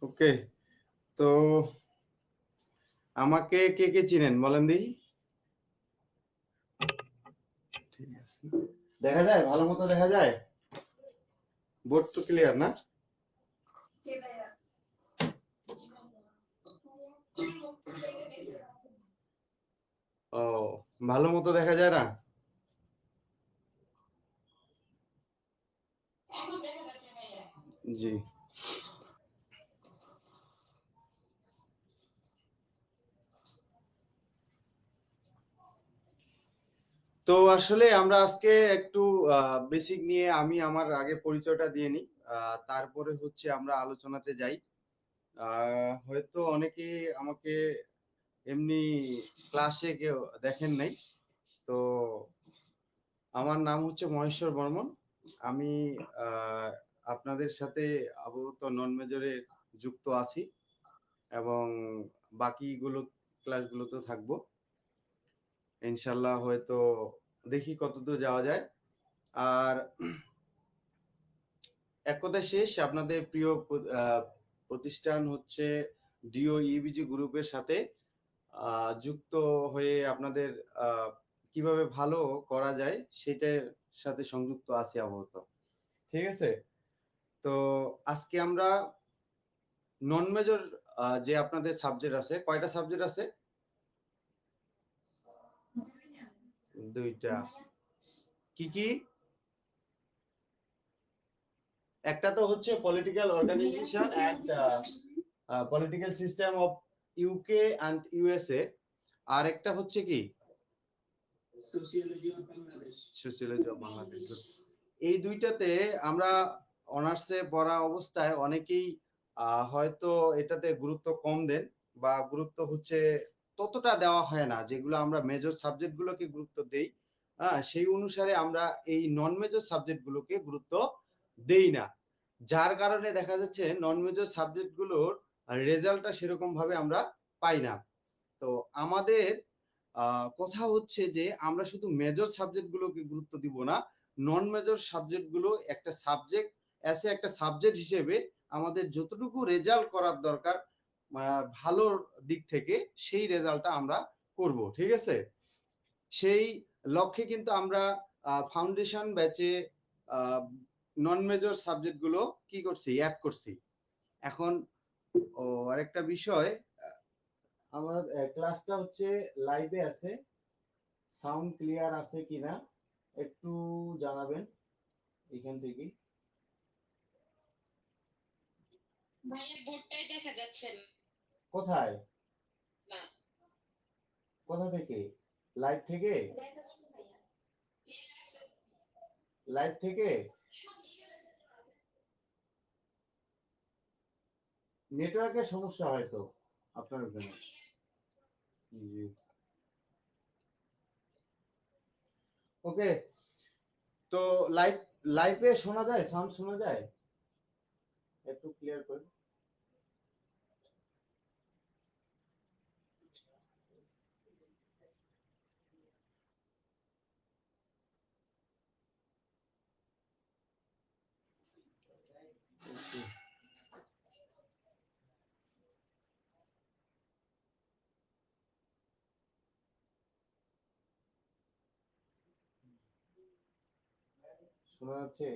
ওকে, তো আমাকে কে কে চিনেন বলেন দেখি। ঠিক আছে, দেখা যায় ভালো মতো দেখা যায়, বোর্ড তো ক্লিয়ার না? ও, ভালো মতো দেখা যায় না? জি। তো আসলে আমরা আজকে একটু বেসিক নিয়ে আমি আমার আগে পরিচয়টা দিয়ে নিই, তারপরে হচ্ছে আমরা আলোচনাতে যাই। হয়তো অনেকে আমাকে এমনি ক্লাসে কেউ দেখেন নাই। তো আমার নাম হচ্ছে মহেশ্বর বর্মন। আমি আহ, আপনাদের সাথে আপাতত নন মেজরে যুক্ত আছি এবং বাকিগুলো ক্লাসগুলোতে থাকবো ইনশাল্লাহ। হয়তো দেখি কতদূর যাওয়া যায়। আর এক কথায় শেষ, আপনাদের প্রিয় প্রতিষ্ঠান হচ্ছে ডিও ইবিজি গ্রুপের সাথে যুক্ত হয়ে আপনাদের কিভাবে ভালো করা যায় সেটার সাথে সংযুক্ত আছি আপাতত। ঠিক আছে, তো আজকে আমরা নন মেজর যে আপনাদের সাবজেক্ট আছে, কয়টা সাবজেক্ট আছে? দুইটা। কি কি? একটা তো হচ্ছে political organisation and political system of UK and USA, আর একটা হচ্ছে কি সোসিওলজি অফ বাংলাদেশ। এই দুইটাতে আমরা অনার্সে পড়া অবস্থায় অনেকেই হয়তো এটাতে গুরুত্ব কম দেন, বা গুরুত্ব হচ্ছে ততটা দেওয়া হয় না যেগুলো আমরা মেজর সাবজেক্ট গুলোকে গুরুত্ব দেই। সেই অনুসারে আমরা এই নন মেজর সাবজেক্ট গুলোকে গুরুত্ব দেই না, যার কারণে দেখা যাচ্ছে নন মেজর সাবজেক্ট গুলোর রেজাল্টটা সেরকম ভাবে আমরা পাই না। তো আমাদের কথা হচ্ছে যে আমরা শুধু মেজর সাবজেক্ট গুলোকে গুরুত্ব দিব না, নন মেজর সাবজেক্ট গুলো একটা সাবজেক্ট এসে একটা সাবজেক্ট হিসেবে আমাদের যতটুকু রেজাল্ট করার দরকার ভালোর দিক থেকে, সেই রেজাল্টটা আমরা করব। ঠিক আছে, সেই লক্ষ্যে কিন্তু আমরা ফাউন্ডেশন ব্যাচে নন মেজর সাবজেক্ট গুলো কি করছি, অ্যাড করছি। এখন আরেকটা বিষয়, আমার ক্লাসটা হচ্ছে লাইভে আছে, সাউন্ড ক্লিয়ার আছে কিনা একটু জানাবেন এখান থেকে। ভাইয়া বোর্ডটাই দেখা যাচ্ছে কোথায়? না। কোথা থেকে? লাইভ থেকে? লাইভ থেকে নেটওয়ার্কের সমস্যা হয়তো আপনার ওখানে। জি, ওকে। তো লাইভ লাইভে শোনা যায়, সাউন্ড শোনা যায়? একটু ক্লিয়ার করে। শোনা যাচ্ছে?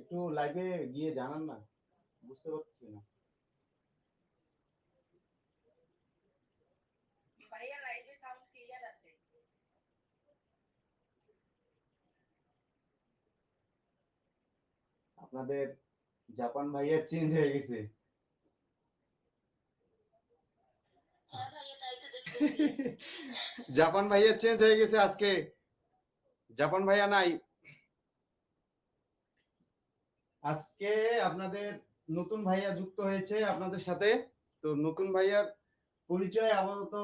একটু লাইভে গিয়ে জানান না, বুঝতে পারছি না। ভাইয়া লাইভে সাউন্ড ক্লিয়ার আছে। আপনাদের জাপান ভাইয়া চেঞ্জ হয়ে গেছে। হ্যাঁ ভাইয়া তাই তো দেখতেছি। জাপান ভাইয়া চেঞ্জ হয়ে গেছে আজকে, জাপান ভাইয়া নাই আজকে। আপনাদের নতুন ভাইয়া যুক্ত হয়েছে আপনাদের সাথে। তো নতুন ভাইয়ার পরিচয় আপাতত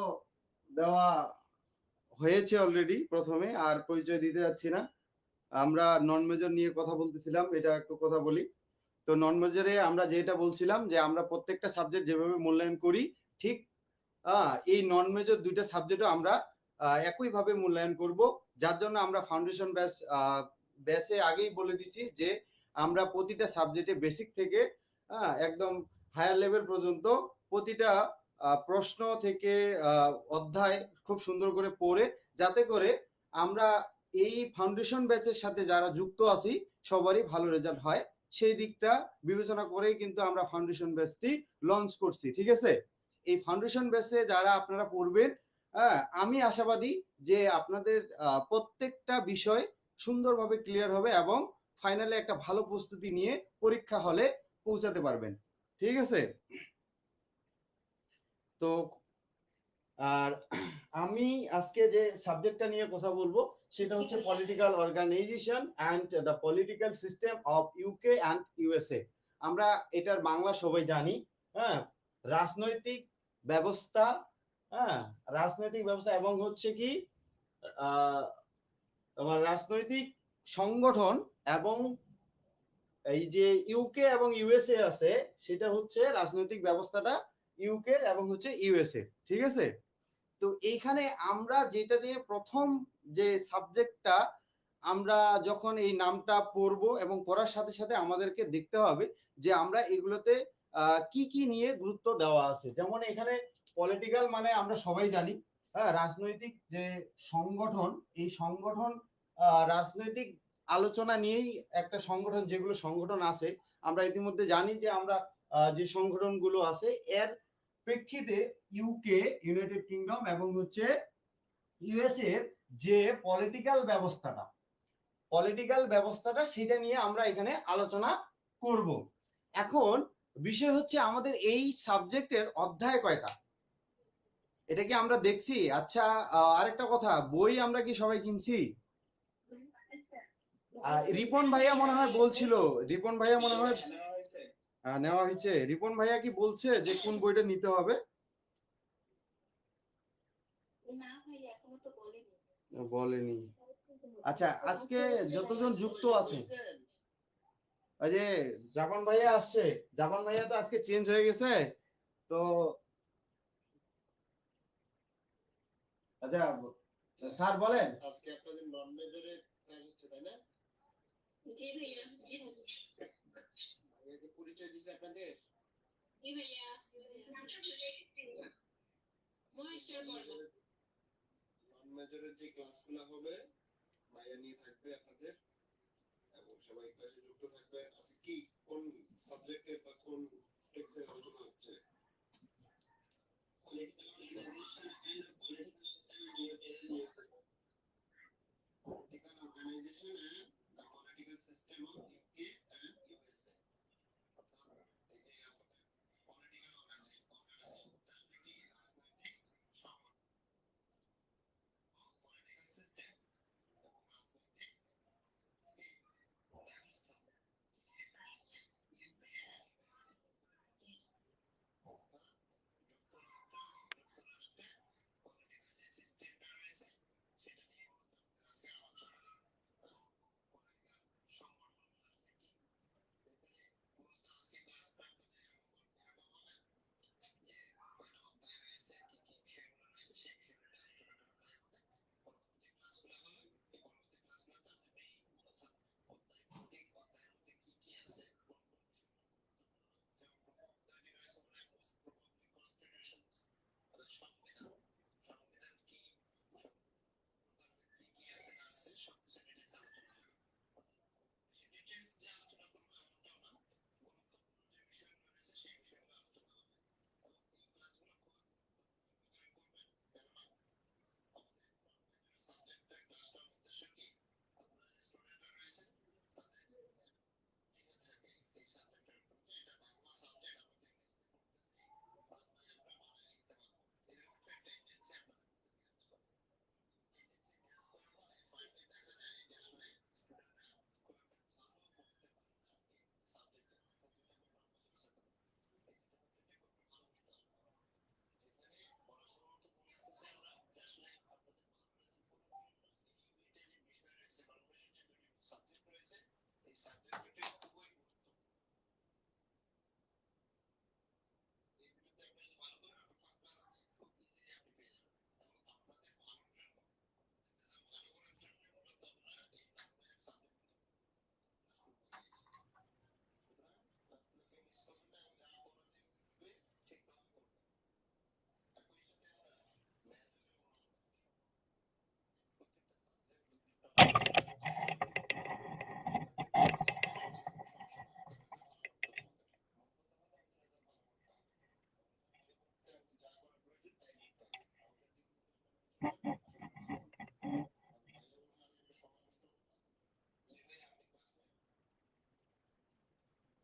দেওয়া হয়েছে অলরেডি, প্রথমে আর পরিচয় দিতে যাচ্ছি না। আমরা নন মেজর নিয়ে কথা বলতেছিলাম, এটা একটু কথা বলি। তো নন মেজরে আমরা যেটা বলছিলাম যে আমরা প্রত্যেকটা সাবজেক্ট যেভাবে মূল্যায়ন করি, ঠিক এই নন মেজর দুইটা সাবজেক্টও আমরা একইভাবে মূল্যায়ন করব। যার জন্য আমরা ফাউন্ডেশন ব্যাচে আগেই বলে দিছি যে আমরা প্রতিটা সাবজেক্টে বেসিক থেকে একদম হায়ার লেভেল পর্যন্ত প্রতিটা প্রশ্ন থেকে অধ্যায় খুব সুন্দর করে পড়ে, যাতে করে আমরা এই ফাউন্ডেশন ব্যাচের সাথে যারা যুক্ত আছি সবারই ভালো রেজাল্ট হয়, সেই দিকটা বিবেচনা করেই কিন্তু আমরা ফাউন্ডেশন ব্যাচটি লঞ্চ করছি। ঠিক আছে, এই ফাউন্ডেশন ব্যাচে যারা আপনারা পড়বেন, হ্যাঁ, আমি আশাবাদী যে আপনাদের প্রত্যেকটা বিষয় সুন্দরভাবে ক্লিয়ার হবে এবং ফাইনালে একটা ভালো প্রস্তুতি নিয়ে পরীক্ষা হলে পৌঁছাতে পারবেন। ঠিক আছে, তো আর আমি আজকে যে সাবজেক্টটা নিয়ে কথা বলবো সেটা হচ্ছে political organisation and the political system of UK and USA. আমরা এটার বাংলা সবাই জানি, হ্যাঁ, রাজনৈতিক ব্যবস্থা, হ্যাঁ, রাজনৈতিক ব্যবস্থা এবং হচ্ছে কি তোমার রাজনৈতিক সংগঠন, এবং এই যে ইউকে এবং ইউএসএ আছে সেটা হচ্ছে রাজনৈতিক ব্যবস্থাটা ইউকে এবং হচ্ছে ইউএসএ। ঠিক আছে, তো এইখানে আমরা যেটা নিয়ে প্রথম যে সাবজেক্টটা, আমরা যখন এই নামটা পড়বো এবং পড়ার সাথে সাথে আমাদেরকে দেখতে হবে যে আমরা এগুলোতে কি কি নিয়ে গুরুত্ব দেওয়া আছে। যেমন এখানে পলিটিক্যাল মানে আমরা সবাই জানি, হ্যাঁ, রাজনৈতিক যে সংগঠন, এই সংগঠন রাজনৈতিক আলোচনা নিয়েই একটা সংগঠন, যেগুলো সংগঠন আছে আমরা ইতিমধ্যে জানি যে আমরা যে সংগঠনগুলো আছে এর প্রেক্ষিতে ইউকে, ইউনাইটেড কিংডম এবং হচ্ছে ইউএসএ এর যে পলিটিক্যাল ব্যবস্থাটা সেটা নিয়ে আমরা এখানে আলোচনা করব। এখন বিষয় হচ্ছে আমাদের এই সাবজেক্টের অধ্যায় কয়টা, এটা কি আমরা দেখছি? আচ্ছা, আরেকটা কথা, বই আমরা কি সবাই কিনছি? রিপন ভাইয়া মনে হয় বলছিল, রিপন ভাইয়া মনে হয় নেওয়া হয়েছে। রিপন ভাইয়া কি বলছে যে কোন বইটা নিতে হবে? বলেনি। আচ্ছা, আজকে যতজন যুক্ত আছে, ওই যে জাপান ভাইয়া আসছে, জাপান ভাইয়া তো আজকে চেঞ্জ হয়ে গেছে। তো আচ্ছা স্যার বলেন, আজকে আপনাদের নন মেজরে ক্লাস হচ্ছে তাই না? জি ভাইয়া, জি ভাইয়া পরিচয় দিয়েছে আপনাদের? জি ভাইয়া, মহেশ্বর বর্মা। নন মেজরের যে ক্লাসগুলো হবে ভাইয়া নিয়ে থাকবে আপনাদের, এবং সবাই ক্লাসে যুক্ত থাকবে। আজকে কি কোন সাবজেক্টের বা কোন টেক্সটের আলোচনা হচ্ছে? Political organisation and political system in UK and USA. Political organisation and the political system of UK and USA. অর্থাৎ এই যে আমাদের পলিটিক্যাল অর্গানাইজেশন বলতে আসলে কি রাজনৈতিক সংগঠন, পলিটিক্যাল সিস্টেম এবং রাজনৈতিক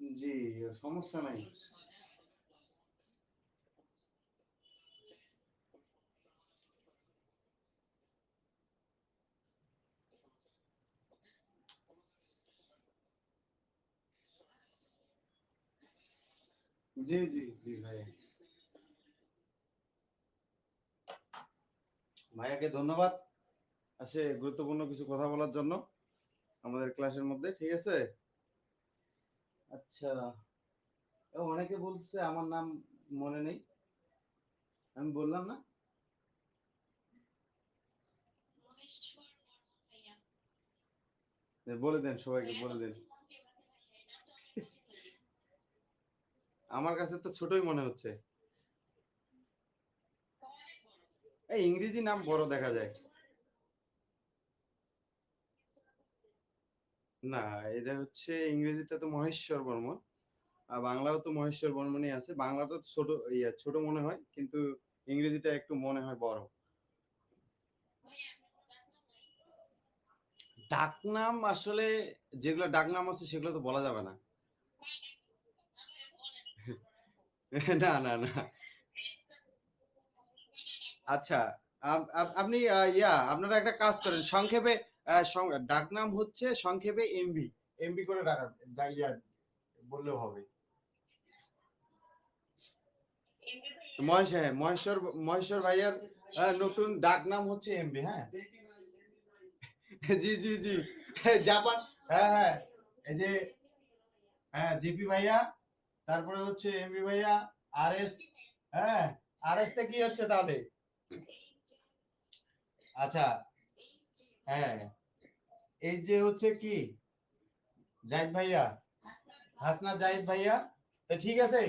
জি, সমস্যা নাই। জি, জি, জি ভাই। ভাইয়াকে ধন্যবাদ আসে গুরুত্বপূর্ণ কিছু কথা বলার জন্য আমাদের ক্লাসের মধ্যে, ঠিক আছে? আচ্ছা, অনেকে বলছে আমার নাম মনে নেই। আমি বললাম না? বলে দেন, সবাইকে বলে দেন। আমার কাছে তো ছোটই মনে হচ্ছে। এই ইংরেজি নাম বড় দেখা যায়। না, এটা হচ্ছে ইংরেজিটা তো মহেশ্বর বর্মন। আর বাংলাও তো মহেশ্বর বর্মনই আছে। বাংলাটা তো ছোট, ছোট মনে হয়, কিন্তু ইংরেজিটা একটু মনে হয় বড়। ডাকনাম আসলে, যেগুলো ডাকনাম আছে সেগুলো তো বলা যাবে না। না, না, না। আচ্ছা, আপনি আপনারা একটা কাজ করেন সংক্ষেপে। ডাকনাম হচ্ছে সংক্ষেপে এমবি। এমবি করে ডাকা, বললেও হবে। হ্যাঁ, মহেশ্বর ভাইয়ার নতুন ডাকনাম হচ্ছে এমবি। হ্যাঁ, জি, জি, জি। জাপান। হ্যাঁ, হ্যাঁ। এই যে, হ্যাঁ, জিপি ভাইয়া, তারপরে হচ্ছে এমবি ভাইয়া, আরএস। হ্যাঁ, আরএস তে কি হচ্ছে তাহলে? আচ্ছা, হ্যাঁ, এই যে হচ্ছে কি জাহিদ ভাইয়া, হাসনাত জাহিদ ভাইয়া। তো ঠিক আছে,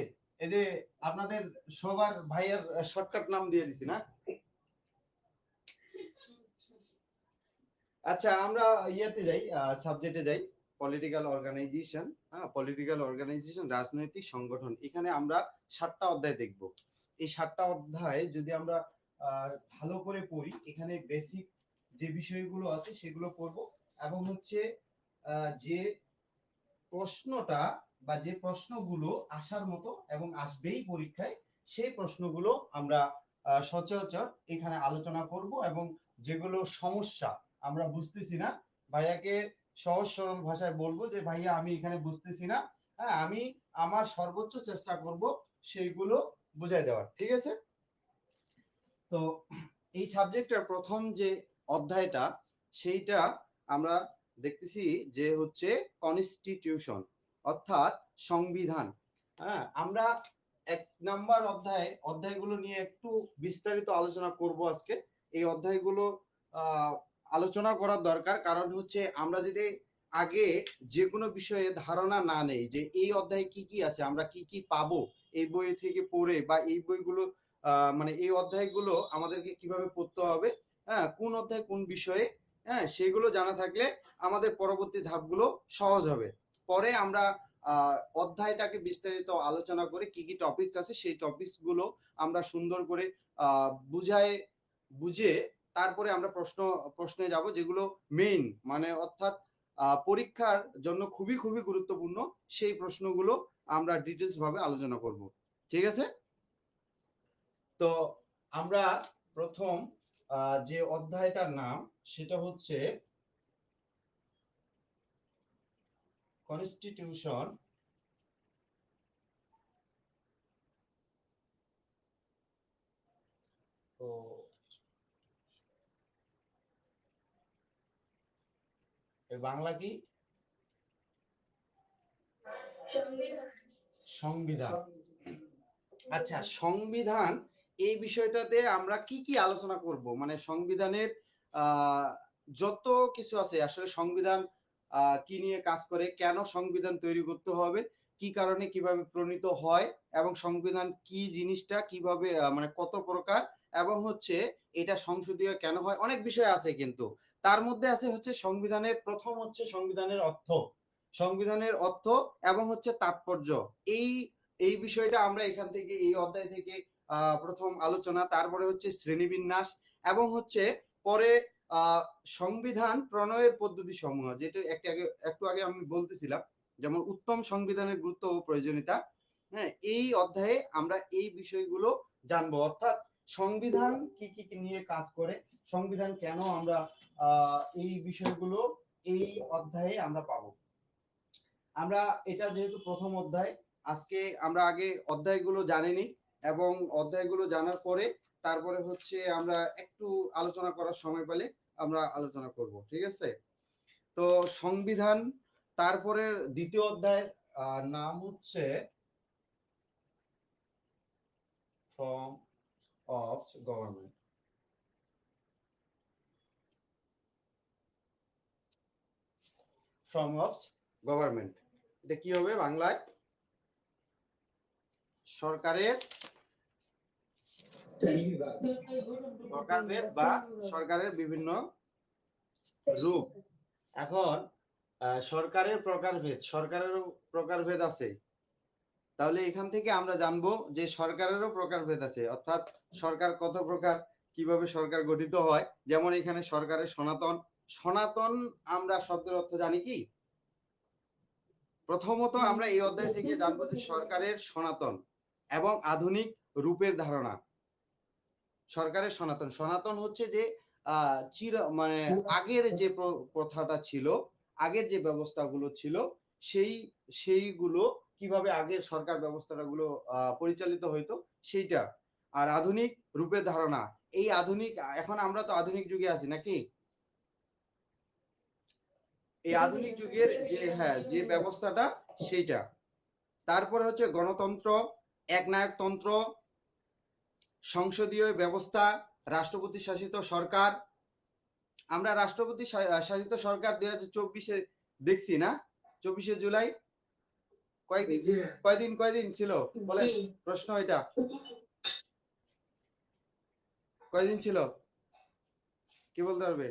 এই যে আপনাদের সবার ভাইয়ের শর্টকাট নাম দিয়ে দিছি না? আচ্ছা, আমরা ইয়াতে যাই, সাবজেক্টে যাই। Political organisation. হ্যাঁ, পলিটিক্যাল অর্গানাইজেশন, রাজনৈতিক সংগঠন। এখানে আমরা 7টা অধ্যায় দেখব। এই 7টা অধ্যায় যদি আমরা ভালো করে পড়ি, এখানে বেসিক যে বিষয়গুলো আছে সেগুলো পড়ব। এবং হচ্ছে যে প্রশ্নটা বা যে প্রশ্নগুলো আসার মতো এবং আসবেই পরীক্ষায়, সেই প্রশ্নগুলো আমরা সচরাচর এখানে আলোচনা করব। এবং যেগুলো সমস্যা আমরা বুঝতেছি না, ভাইয়াকে সহজ সরল ভাষায় বলবো যে ভাইয়া আমি এখানে বুঝতেছি না। হ্যাঁ, আমি আমার সর্বোচ্চ চেষ্টা করব সেইগুলো বুঝাই দেওয়ার, ঠিক আছে? তো এই সাবজেক্টের প্রথম যে অধ্যায়টা, সেইটা আমরা দেখতেছি যে হচ্ছে কনস্টিটিউশন, অর্থাৎ সংবিধান। হ্যাঁ, আমরা 1 নাম্বার অধ্যায়গুলো নিয়ে একটু বিস্তারিত আলোচনা করব আজকে। এই অধ্যায়গুলো আহ, আলোচনা করার দরকার, কারণ হচ্ছে আমরা যদি আগে যে কোনো বিষয়ে ধারণা না নেই যে এই অধ্যায়ে কি কি আছে, আমরা কি কি পাবো এই বই থেকে পড়ে, বা এই বইগুলো মানে এই অধ্যায়গুলো আমাদেরকে কিভাবে পড়তে হবে, হ্যাঁ, কোন অধ্যায় কোন বিষয়ে, হ্যাঁ, সেগুলো জানা থাকলে আমাদের পরবর্তী ধাপগুলো সহজ হবে। পরে আমরা অধ্যায়টাকে বিস্তারিত আলোচনা করে কি কি টপিকস আছে সেই টপিকস গুলো আমরা সুন্দর করে বুঝে তারপরে আমরা প্রশ্নে যাব, যেগুলো মেইন, মানে অর্থাৎ পরীক্ষার জন্য খুবই খুবই গুরুত্বপূর্ণ। সেই প্রশ্নগুলো আমরা ডিটেলস ভাবে আলোচনা করব, ঠিক আছে? তো আমরা প্রথম যে অধ্যায়টার নাম, সেটা হচ্ছে কনস্টিটিউশন। তো এর বাংলা কি? সংবিধান। আচ্ছা, সংবিধান এই বিষয়টাতে আমরা কি কি আলোচনা করব, মানে সংবিধানের আহ, যত কিছু আছে আসলে সংবিধান কি নিয়ে কাজ করে, কেন সংবিধান তৈরি করতে হবে, কি কারণে কিভাবে প্রণীত হয়, এবং সংবিধান কি জিনিসটা কিভাবে মানে কত প্রকার, এবং হচ্ছে এটা সংসদীয় কেন হয়, অনেক বিষয় আছে। কিন্তু তার মধ্যে আছে হচ্ছে সংবিধানের প্রথম হচ্ছে সংবিধানের অর্থ। সংবিধানের অর্থ এবং হচ্ছে তাৎপর্য, এই এই বিষয়টা আমরা এখান থেকে এই অধ্যায় থেকে প্রথম আলোচনা। তারপরে হচ্ছে শ্রেণীবিন্যাস, এবং হচ্ছে পরে আহ, সংবিধান প্রণয়ের পদ্ধতি সমূহ, যেটা একটু আগে আমি বলতেছিলাম। যেমন উত্তম সংবিধানের গুরুত্ব ও প্রয়োজনীয়তা। হ্যাঁ, এই অধ্যায়ে আমরা এই বিষয়গুলো জানবো, অর্থাৎ সংবিধান কি কি নিয়ে কাজ করে, সংবিধান কেন আমরা এই বিষয়গুলো এই অধ্যায়ে আমরা পাবো। আমরা এটা যেহেতু প্রথম অধ্যায়, আজকে আমরা আগে অধ্যায়গুলো জানিনি, এবং অধ্যায়গুলো জানার পরে তারপরে হচ্ছে আমরা একটু আলোচনা করার সময় পেলে আমরা আলোচনা করব, ঠিক আছে? তো সংবিধান, তারপরে দ্বিতীয় অধ্যায়ের নাম হচ্ছে form of government. Form of government, এটা কি হবে বাংলায়? সরকারের প্রকারভেদ বা সরকারের বিভিন্ন রূপ। এখন সরকারের প্রকারভেদ আছে, তাহলে এখান থেকে আমরা জানবো যে সরকারেরও প্রকারভেদ আছে, অর্থাৎ সরকার কত প্রকার, কিভাবে সরকার গঠিত হয়। যেমন এখানে সরকারের সনাতন, সনাতন আমরা শব্দের অর্থ জানি কি? প্রথমত আমরা এই অধ্যায় থেকে জানবো যে সরকারের সনাতন এবং আধুনিক রূপের ধারণা। সরকারের সনাতন, সনাতন হচ্ছে যে মানে আগের যে প্রথাটা ছিল, আগের যে ব্যবস্থাগুলো ছিল, সেইগুলো কিভাবে আগের সরকার ব্যবস্থাটা গুলো পরিচালিত হইতো সেইটা। আর আধুনিক রূপের ধারণা, এই আধুনিক, এখন আমরা তো আধুনিক যুগে আছি নাকি? এই আধুনিক যুগের যে, হ্যাঁ, যে ব্যবস্থাটা সেইটা। তারপরে হচ্ছে গণতন্ত্র, একনায়কতন্ত্র, সংসদীয় ব্যবস্থা, রাষ্ট্রপতি শাসিত সরকার। আমরা রাষ্ট্রপতি শাসিত সরকার 2024-এ দেখছি না? 24শে জুলাই কয়দিন ছিল বলেন? প্রশ্ন এটা, কয়দিন ছিল? কি বলতে পারবে?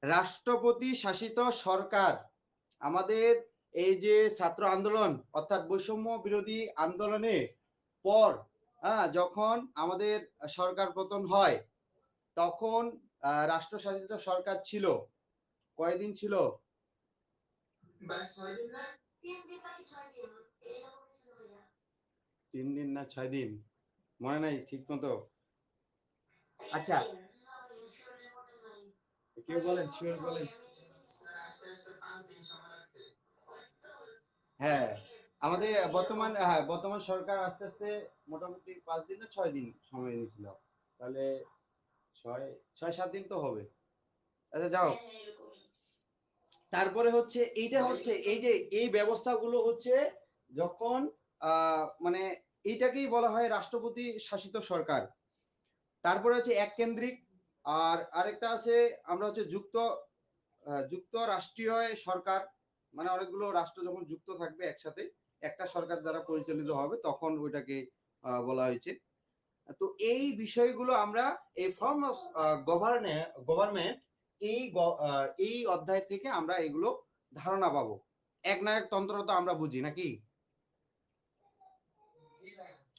রাষ্ট্রপতি শাসিত সরকার আমাদের এই যে ছাত্র আন্দোলন অর্থাৎ বৈষম্য বিরোধী আন্দোলনে পর, হ্যাঁ, যখন আমাদের সরকার পতন হয়, তখন রাষ্ট্রশাসিত সরকার ছিল। কয়দিন ছিল? 3 দিন না 6 দিন, মনে নাই ঠিক মতো। আচ্ছা, কেউ বলেন, শিওর বলেন। হ্যাঁ, আমাদের বর্তমান সরকার আস্তে আস্তে মোটামুটি 5 দিন না 6 দিন সময় নিয়েছিল, তাহলে 6-7 দিন তো হবে। আচ্ছা, যাও। তারপরে হচ্ছে এইটা হচ্ছে এই যে এই ব্যবস্থাগুলো হচ্ছে যখন মানে এইটাকেই বলা হয় রাষ্ট্রপতি শাসিত সরকার। তারপরে হচ্ছে এককেন্দ্রিক, আর আরেকটা আছে আমরা হচ্ছে যুক্ত রাষ্ট্রীয় সরকার, মানে অনেকগুলো রাষ্ট্র যখন যুক্ত থাকবে একসাথে একটা সরকার দ্বারা পরিচালিত হবে, তখন ওইটাকে বলা হয়েছে। তো এই বিষয়গুলো আমরা এই ফর্ম অফ গভর্নমেন্ট এই অধ্যায় থেকে আমরা এগুলো ধারণা পাবো। একনায়কতন্ত্র তো আমরা বুঝি নাকি?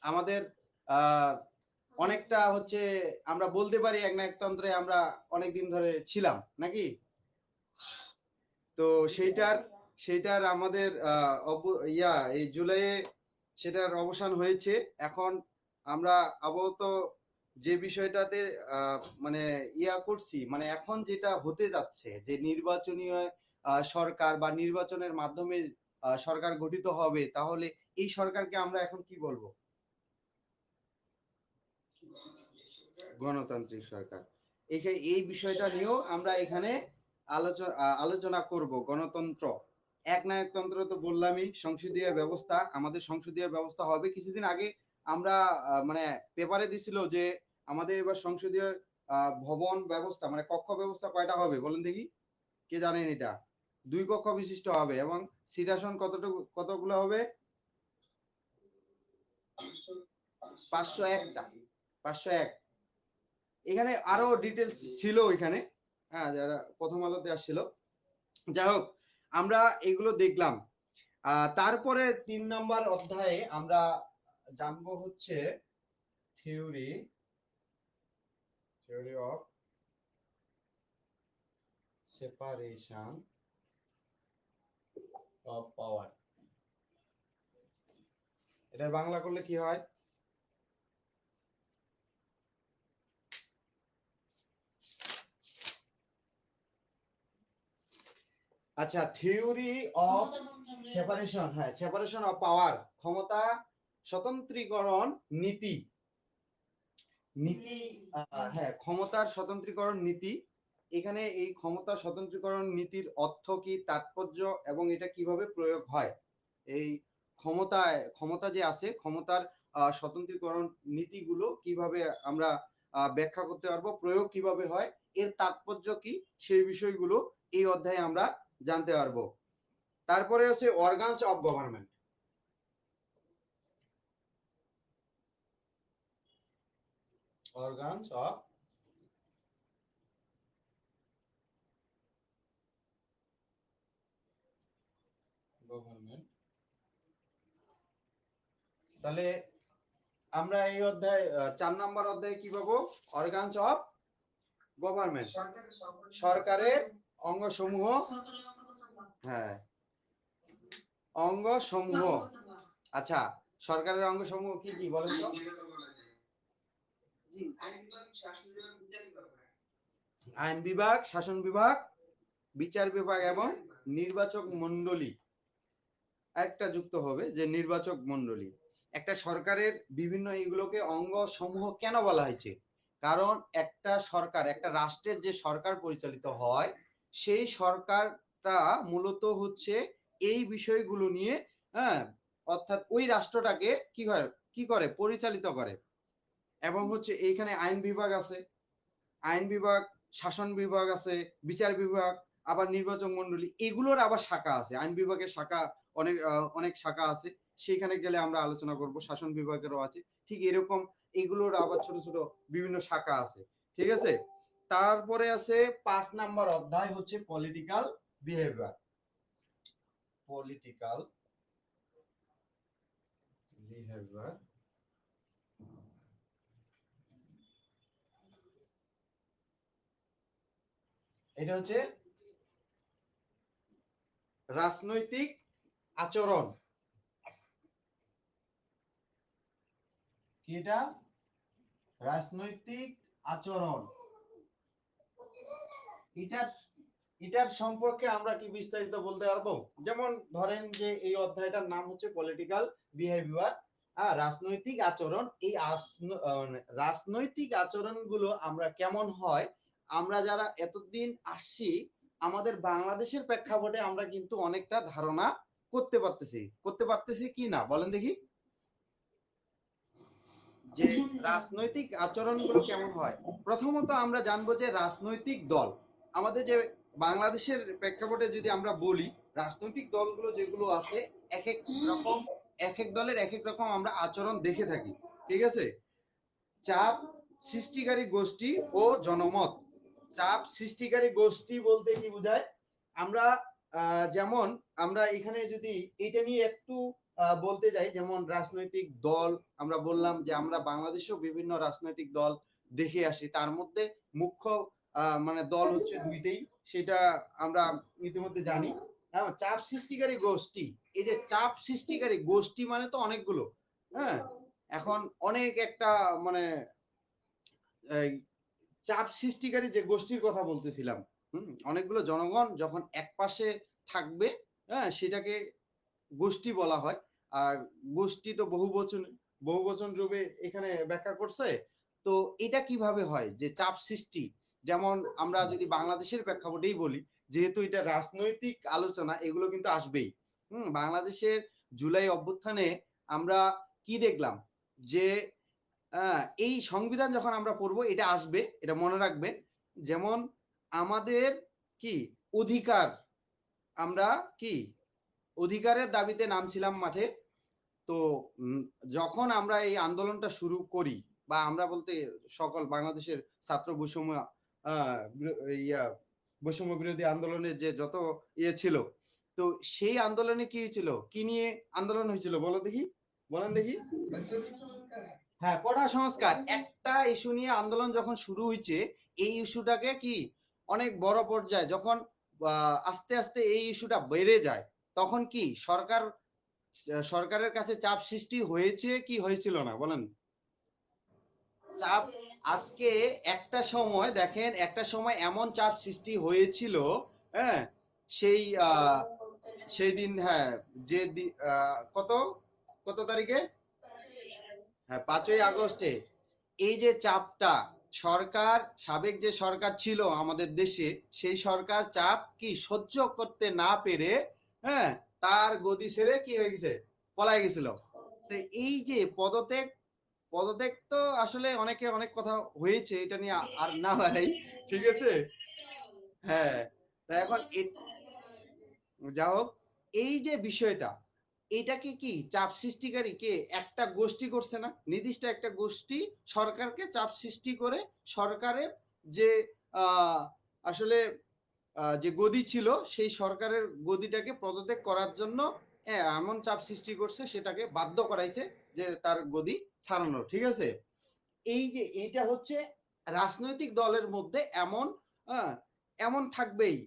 আমাদের অনেকটা হচ্ছে আমরা বলতে পারি একনায়কতন্ত্রে আমরা অনেকদিন ধরে ছিলাম নাকি? তো সেইটার আমাদের এই জুলাইয়ে সেটার অবসান হয়েছে। এখন আমরা আপাতত যে বিষয়টাতে মানে করছি, মানে এখন যেটা হতে যাচ্ছে যে নির্বাচনীয় সরকার বা নির্বাচনের মাধ্যমে সরকার গঠিত হবে, তাহলে এই সরকারকে আমরা এখন কি বলবো? গণতান্ত্রিক সরকার। এই বিষয়টা নিয়েও আমরা এখানে আলোচনা করব। গণতন্ত্র, একনায়কতন্ত্র তো বললামই, সংসদীয় ব্যবস্থা, আমাদের সংসদীয় ব্যবস্থা হবে। কিছুদিন আগে আমরা মানে পেপারে দিছিল যে আমাদের এবার সংসদীয় ভবন ব্যবস্থা মানে কক্ষ ব্যবস্থা কয়টা হবে বলেন দেখি, কে জানেন এটা? 2 কক্ষ বিশিষ্ট হবে, এবং সিট আসন কতগুলো হবে? 501টা, 501। এখানে আরো ডিটেলস ছিল এখানে, হ্যাঁ, যারা প্রথম আলোতে আসছিল। যাই হোক, আমরা এগুলো দেখলাম। তারপরে 3 নম্বর অধ্যায়ে আমরা জানবো হচ্ছে theory of separation of power, এটার বাংলা করলে কি হয়? আচ্ছা, থিওরি অফ সেপারেশন, হ্যাঁ, সেপারেশন অফ পাওয়ার, ক্ষমতা স্বতন্ত্রীকরণ নীতি, নীতি, হ্যাঁ, ক্ষমতার স্বতন্ত্রীকরণ নীতি। এখানে এই ক্ষমতা স্বতন্ত্রীকরণ নীতির অর্থ কি, তাৎপর্য এবং এটা কিভাবে প্রয়োগ হয়, এই ক্ষমতা যে আছে, ক্ষমতার স্বতন্ত্রীকরণ নীতিগুলো কিভাবে আমরা ব্যাখ্যা করতে পারবো, প্রয়োগ কিভাবে হয়, এর তাৎপর্য কি, সেই বিষয়গুলো এই অধ্যায়ে আমরা জানতে পারবো। তারপরে আছে organs of government. Organs of government, তাহলে আমরা এই অধ্যায় 4 নম্বর অধ্যায়ে কি পাবো? অর্গানস অফ গভর্নমেন্ট, সরকারের অঙ্গসমূহ, হ্যাঁ, অঙ্গসমূহ। আচ্ছা, সরকারের অঙ্গসমূহ কি কি বলেন তো? আইন বিভাগ, শাসন বিভাগ, বিচার বিভাগ এবং নির্বাচক মণ্ডলী। একটা যুক্ত হবে যে নির্বাচক মণ্ডলী। একটা সরকারের বিভিন্ন এগুলোকে অঙ্গ সমূহ কেন বলা হয়েছে? কারণ একটা সরকার, একটা রাষ্ট্রের যে সরকার পরিচালিত হয়, সেই সরকারটা মূলত হচ্ছে এই বিষয়গুলো নিয়ে, হ্যাঁ, অর্থাৎ ওই রাষ্ট্রটাকে কি করে পরিচালিত করে। এবং হচ্ছে এইখানে আইন বিভাগ আছে, আইন বিভাগ, শাসন বিভাগ আছে, বিচার বিভাগ, আবার নির্বাচন মণ্ডলী, এগুলোর আবার শাখা আছে। আইন বিভাগের শাখা অনেক শাখা আছে, সেখানে গেলে আমরা আলোচনা করব। শাসন বিভাগেরও আছে, ঠিক এরকম এগুলোর আবার ছোট ছোট বিভিন্ন শাখা আছে, ঠিক আছে। তারপরে আছে 5 নাম্বার অধ্যায় হচ্ছে পলিটিক্যাল বিহেভিয়ার। পলিটিক্যাল বিহেভিয়ার, এটা হচ্ছে রাজনৈতিক আচরণ। কি এটা? রাজনৈতিক আচরণ। এটার এটার সম্পর্কে আমরা কি বিস্তারিত বলতে পারবো? যেমন ধরেন যে এই অধ্যায়টার নাম হচ্ছে পলিটিক্যাল বিহেভিয়ার, রাজনৈতিক আচরণ। এই রাজনৈতিক আচরণগুলো আমরা কেমন হয়, আমরা যারা এতদিন আসছি, আমাদের বাংলাদেশের প্রেক্ষাপটে আমরা কিন্তু অনেকটা ধারণা করতে পারতেছি কি না, বলেন দেখি। যে রাজনৈতিক আচরণগুলো কেমন হয়, প্রথমত আমরা জানবো যে রাজনৈতিক দল, আমাদের যে বাংলাদেশের প্রেক্ষাপটে যদি আমরা বলি, রাজনৈতিক দলগুলো যেগুলো আছে, এক এক রকম, এক এক দলের এক এক রকম আমরা আচরণ দেখে থাকি, ঠিক আছে। চাপ সৃষ্টিকারী গোষ্ঠী ও জনমত। চাপ সৃষ্টিকারী গোষ্ঠী বলতে কি বোঝায়? আমরা যেমন আমরা এখানে যদি এটা নিয়ে একটু বলতে যাই, যেমন রাজনৈতিক দল, আমরা বললাম যে আমরা বাংলাদেশেও বিভিন্ন রাজনৈতিক দল দেখে আসি, তার মধ্যে মুখ্য মানে দল হচ্ছে দুইটাই, সেটা আমরা ইতিমধ্যে জানি। হ্যাঁ, চাপ সৃষ্টিকারী গোষ্ঠী, এই যে চাপ সৃষ্টিকারী গোষ্ঠী মানে তো অনেকগুলো, হ্যাঁ, এখন অনেক একটা মানে এই চাপ সৃষ্টিকারী যে গোষ্ঠীর কথা বলতেছিলাম, অনেকগুলো জনগণ যখন এক পাশে থাকবে, হ্যাঁ, সেটাকে গোষ্ঠী বলা হয়। আর গোষ্ঠী তো বহুবচন রূপে এখানে ব্যাখ্যা করছে। তো এটা কিভাবে হয় যে চাপ সৃষ্টি, যেমন আমরা যদি বাংলাদেশের প্রেক্ষাপটেই বলি, যেহেতু এটা রাজনৈতিক আলোচনা, এগুলো কিন্তু আসবেই। বাংলাদেশের জুলাই অভ্যুত্থানে আমরা কি দেখলাম, যে এই সংবিধান যখন আমরা পড়বো এটা আসবে, এটা মনে রাখবেন। যেমন আমাদের কি অধিকার, আমরা কি অধিকারের দাবিতে নামছিলাম মাঠে। তো যখন আমরা এই আন্দোলনটা শুরু করি, বা আমরা বলতে সকল বাংলাদেশের ছাত্র বৈষম্য ইয়া বৈষম্য বিরোধী আন্দোলনের যে যত ছিল, তো সেই আন্দোলনে কি হয়েছিল, কি নিয়ে আন্দোলন হয়েছিল বলো দেখি, বলেন দেখি। হ্যাঁ, কোটা সংস্কার, একটা ইস্যু নিয়ে আন্দোলন যখন শুরু হয়েছে, এই ইস্যুটাকে কি অনেক বড় পর্যায়ে যখন আস্তে আস্তে এই ইস্যুটা বেড়ে যায়, তখন কি সরকারের কাছে চাপ সৃষ্টি হয়েছে কি হয়েছিল না বলেন? চাপ আজকে একটা সময় দেখেন, একটা সময় এমন চাপ সৃষ্টি হয়েছিল, হ্যাঁ, সেই সেই দিন, হ্যাঁ, যে কত কত তারিখে, হ্যাঁ 5ই আগস্টে, এই যে চাপটা সরকার, সাবেক যে সরকার ছিল আমাদের দেশে, সেই সরকার চাপ কি সহ্য করতে না পেরে, হ্যাঁ, তার গদি ছেড়ে কি হয়ে গেছে, পলায় গেছিল। তো এই যে পদত্যাগ, পদত্যাগ তো আসলে অনেকে অনেক কথা হয়েছে, এটা নিয়ে আর না ভাই, ঠিক আছে, হ্যাঁ। তা এখন যা হোক, এই যে বিষয়টা, এটাকে কি চাপ সৃষ্টিকারী কে, একটা গোষ্ঠী করছে না, নির্দিষ্ট একটা গোষ্ঠী সরকারকে চাপ সৃষ্টি করে সরকারের যে আহ, আসলে যে গদি ছিল সেই সরকারের গদিটাকে পদত্যাগ করার জন্য এমন চাপ সৃষ্টি করছে, সেটাকে বাধ্য করাইছে যে তার গদি ছাড়ানো, ঠিক আছে। এই যে এইটা হচ্ছে রাজনৈতিক দলের মধ্যে এমন, আহ, এমন থাকবেই।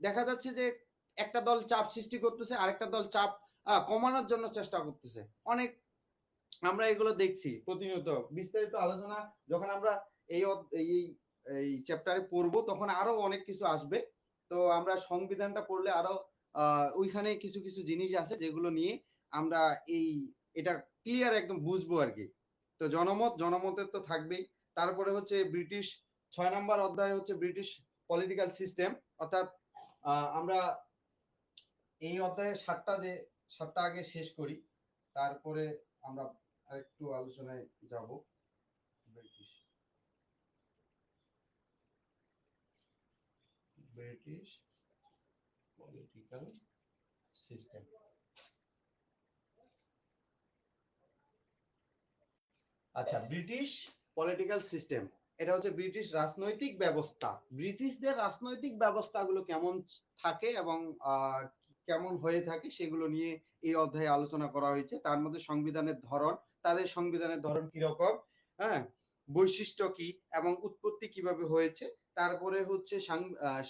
দেখা যাচ্ছে যে একটা দল চাপ সৃষ্টি করতেছে, আরেকটা দল চাপ কমানোর জন্য চেষ্টা করতেছে অনেক। আমরা এগুলো দেখছি প্রতিনিয়ত। বিস্তারিত আলোচনা যখন আমরা এই এই এই চ্যাপ্টারে পড়বো, তখন আরো অনেক কিছু আসবে। তো আমরা সংবিধানটা পড়লে আরো ওইখানে কিছু কিছু জিনিস আছে যেগুলো নিয়ে আমরা এই এটা ক্লিয়ার একদম বুঝবো আর কি। তো জনমত, জনমতের তো থাকবেই। তারপরে হচ্ছে ব্রিটিশ, 6 নম্বর অধ্যায় হচ্ছে ব্রিটিশ পলিটিক্যাল সিস্টেম। অর্থাৎ আমরা এই অধ্যায়ে 7টা আগে শেষ করি, তারপরে আমরা আরেকটু আলোচনায় যাব। British, British political system. আচ্ছা, ব্রিটিশ পলিটিক্যাল সিস্টেম, এটা হচ্ছে ব্রিটিশ রাজনৈতিক ব্যবস্থা। ব্রিটিশদের রাজনৈতিক ব্যবস্থাগুলো কেমন থাকে এবং কেমন হয়ে থাকে সেগুলো নিয়ে এই অধ্যায়ে আলোচনা করা হয়েছে। তার মধ্যে সংবিধানের ধরন, তাদের সংবিধানের ধরন কিরকম, হ্যাঁ, বৈশিষ্ট্য কি এবং উৎপত্তি কিভাবে হয়েছে। তারপরে হচ্ছে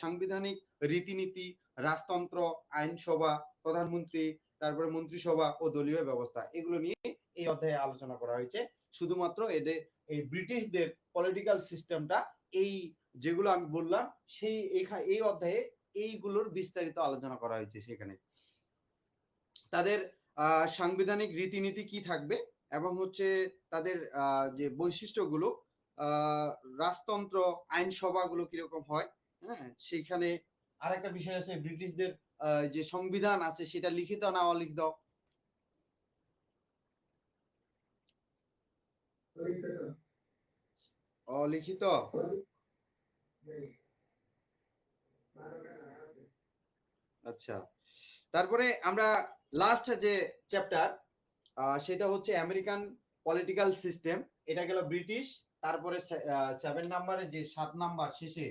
সাংবিধানিক রীতিনীতি, রাজতন্ত্র, আইনসভা, প্রধানমন্ত্রী, তারপরে মন্ত্রিসভা ও দলীয় ব্যবস্থা, এগুলো নিয়ে এই অধ্যায়ে আলোচনা করা হয়েছে। শুধুমাত্র এদের এই ব্রিটিশদের পলিটিক্যাল সিস্টেমটা, এই যেগুলো আমি বললাম, সেই এই অধ্যায়ে এইগুলোর বিস্তারিত আলোচনা করা হয়েছে। সেখানে তাদের সাংবিধানিক রীতিনীতি কি থাকবে এবং হচ্ছে তাদের যে বৈশিষ্ট্যগুলো, আহ, রাজতন্ত্র, আইনসভাগুলো কিরকম হয়, হ্যাঁ, সেইখানে আরেকটা বিষয় আছে, ব্রিটিশদের যে সংবিধান আছে সেটা লিখিত না অলিখিত। অলিখিত। আচ্ছা, তারপরে আমরা লাস্ট যে চ্যাপ্টার, সেটা হচ্ছে আমেরিকান পলিটিক্যাল সিস্টেম। এটা গেল ব্রিটিশ। তারপরে 7 নম্বরে যে 7 নম্বর শেষে,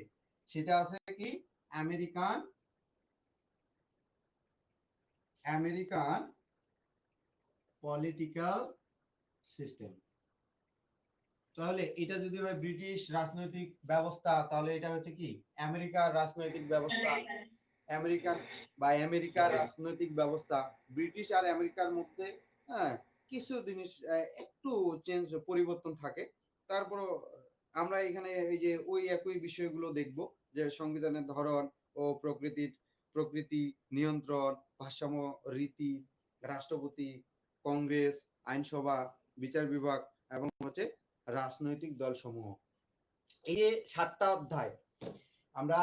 সেটা আছে কি, আমেরিকান, আমেরিকান পলিটিক্যাল সিস্টেম। তাহলে এটা যদি হয় ব্রিটিশ রাজনৈতিক ব্যবস্থা, তাহলে এটা হচ্ছে কি, আমেরিকার রাজনৈতিক ব্যবস্থা। আমেরিকান বা আমেরিকার রাজনৈতিক ব্যবস্থা, ব্রিটিশ আর আমেরিকার মধ্যে, হ্যাঁ, কিছু জিনিস একটু চেঞ্জ, পরিবর্তন থাকে। তারপর আমরা এখানে এই যে ওই একই বিষয়গুলো দেখব, যে সংবিধানের ধরন ও প্রকৃতি, নিয়ন্ত্রণ, ভারসাম্য, রীতি, রাষ্ট্রপতি, কংগ্রেস, আইনসভা, বিচার বিভাগ এবং হচ্ছে রাজনৈতিক দলসমূহ। এই যে 7টা অধ্যায়, আমরা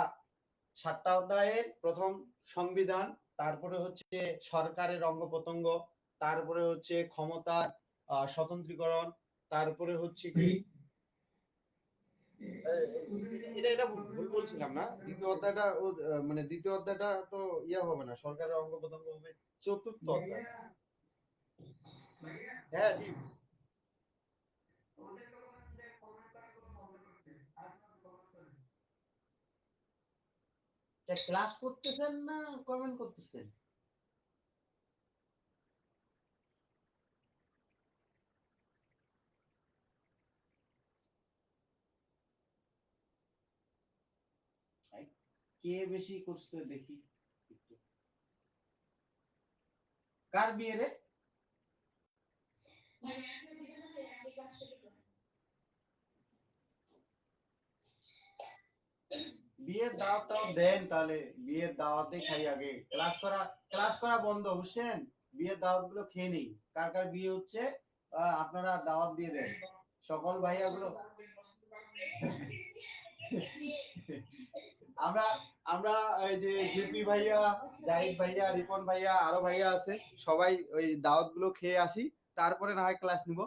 7টা অধ্যায়ের প্রথম সংবিধান, তারপরে হচ্ছে সরকারের অঙ্গ প্রত্যঙ্গ, তারপরে হচ্ছে ক্ষমতার স্বতন্ত্রীকরণ, তারপরে হচ্ছে কি, এটা এটা ভুল বলছিলাম না, দ্বিতীয় অধ্যায়টা মানে দ্বিতীয় অধ্যায়টা তো ইয়া হবে না, সরকারের অঙ্গ প্রত্যঙ্গ হবে চতুর্থ অধ্যায়। হ্যাঁ জি। ক্লাস করতেছেন না কমেন্ট করতেছেন? কে বেশি করছে দেখি একটু। কার বিয়ে রে? বিয়ের দাওয়াত তাও দেন তাহলে, বিয়ের দাওয়াতে খাই আগে। ক্লাস করা বন্ধ বুঝছেন, বিয়ের দাওয়াত গুলো খেয়ে নেই। কার কার বিয়ে হচ্ছে আপনারা দাওয়াত দিয়ে দেন সকল ভাইয়া গুলো। আমরা আমরা এই যে জেপি ভাইয়া, জাহিদ ভাইয়া, রিপন ভাইয়া, আরো ভাইয়া আছে, সবাই ওই দাওয়াত গুলো খেয়ে আসি, তারপরে না হয় ক্লাস নিব।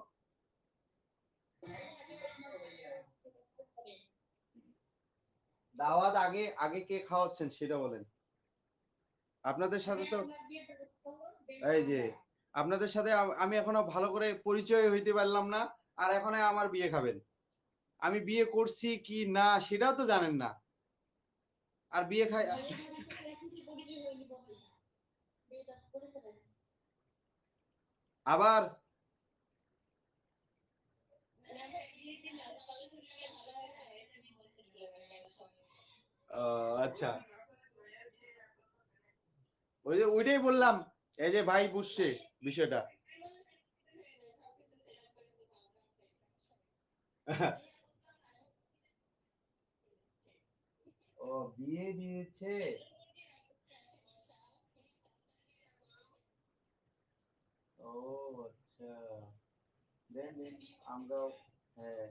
দাওয়াত আগে আগে কে খাওয়াচ্ছেন সেটা বলেন। আপনাদের সাথে তো এই যে আপনাদের সাথে আমি এখনো ভালো করে পরিচয় হইতে পারলাম না, আর এখন আমার বিয়ে খাবেন। আমি বিয়ে করছি কি না সেটাও তো জানেন না, আর বিয়ে খাই। আবার আচ্ছা, ওই যে ওইটাই বললাম, এই যে ভাই বুঝছে বিষয়টা। ও বিয়ে দিয়েছে। ও আচ্ছা, দেন দেন, আমরাও, হ্যাঁ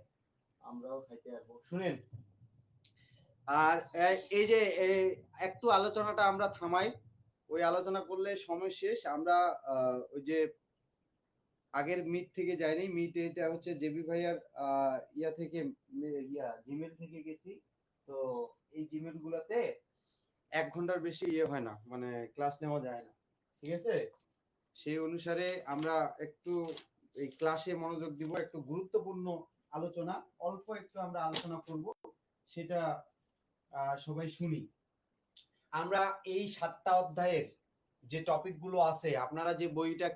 আমরাও খাইতে আসবো শুনেন। আর এই যে একটু আলোচনাটা আমরা থামাই, ওই আলোচনা করলে সময় শেষ। আমরা ওই যে আগের মিট থেকে যাইনি, মিট এটা হচ্ছে জেবি ভাইয়ার ইয়া থেকে, জিমেল থেকে গেছি। তো এই জিমেল গুলাতে 1 ঘন্টার বেশি ইয়ে হয় না, মানে ক্লাস নেওয়া যায় না, ঠিক আছে। সেই অনুসারে আমরা একটু এই ক্লাসে মনোযোগ দিব, একটু গুরুত্বপূর্ণ আলোচনা, অল্প একটু আমরা আলোচনা করব, সেটা সবাই শুনি। আমরা এই 7টা অধ্যায়ের যে টপিক গুলো আছে, আপনারা যে বইটা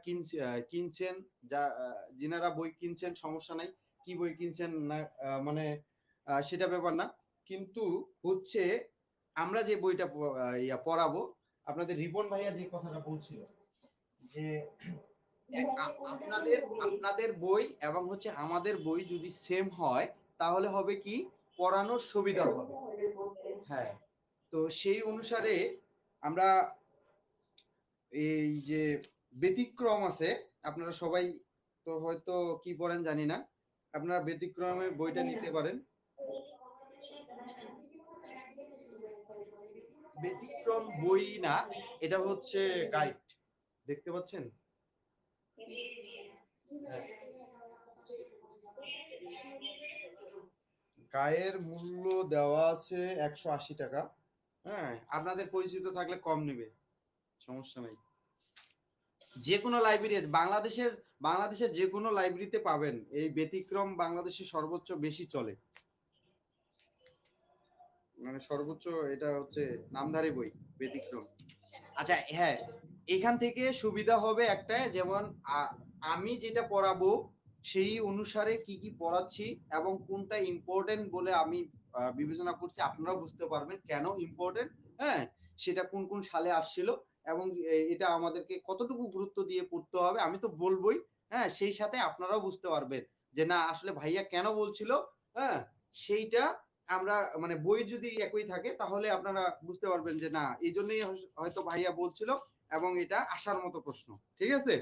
কিনছেন, যা যিনারা বই কিনছেন সমস্যা নাই, কি বই কিনছেন না মানে সেটা ব্যাপার না, কিন্তু হচ্ছে আমরা যে বইটা পড়াবো, আপনাদের রিপন ভাইয়া যে কথাটা বলছিল যে আপনাদের আপনাদের বই এবং হচ্ছে আমাদের বই যদি সেম হয়, তাহলে হবে কি, পড়ানোর সুবিধা হবে। হ্যাঁ, তো সেই অনুসারে আমরা এই যে ব্যতিক্রম আছে, আপনারা সবাই তো হয়তো কি পড়েন জানি না, আপনারা ব্যতিক্রমের বইটা নিতে পারেন। ব্যতিক্রম বই না, এটা হচ্ছে গাইড, দেখতে পাচ্ছেন। হ্যাঁ, গায়ের মূল্য দেওয়া আছে 180 টাকা। হ্যাঁ, আপনাদের পরিচিত থাকলে কম নেবে, সমস্যা নাই। যে কোনো লাইব্রেরি, বাংলাদেশের যে কোনো লাইব্রেরিতে পাবেন এই ব্যতিক্রম, বাংলাদেশে সর্বোচ্চ বেশি চলে, মানে সর্বোচ্চ এটা হচ্ছে নামধারী বই ব্যতিক্রম। আচ্ছা হ্যাঁ, এখান থেকে সুবিধা হবে একটাই, যেমন আমি যেটা পড়াবো সেই অনুসারে কি কি পড়াচ্ছি এবং কোনটা ইম্পর্টেন্ট বলে আমি বিবেচনা করছি, আপনারাও বুঝতে পারবেন কেন ইম্পর্টেন্ট। হ্যাঁ, সেটা কোন কোন সালে আসছিল এবং এটা আমাদেরকে কতটুকু গুরুত্ব দিয়ে পড়তে হবে আমি তো বলবোই। হ্যাঁ, সেই সাথে আপনারাও বুঝতে পারবেন যে না আসলে ভাইয়া কেন বলছিল। হ্যাঁ, সেইটা আমরা মানে বই যদি একই থাকে তাহলে আপনারা বুঝতে পারবেন যে না এই জন্যই হয়তো ভাইয়া বলছিল, এবং এটা আসার মতো প্রশ্ন, ঠিক আছে।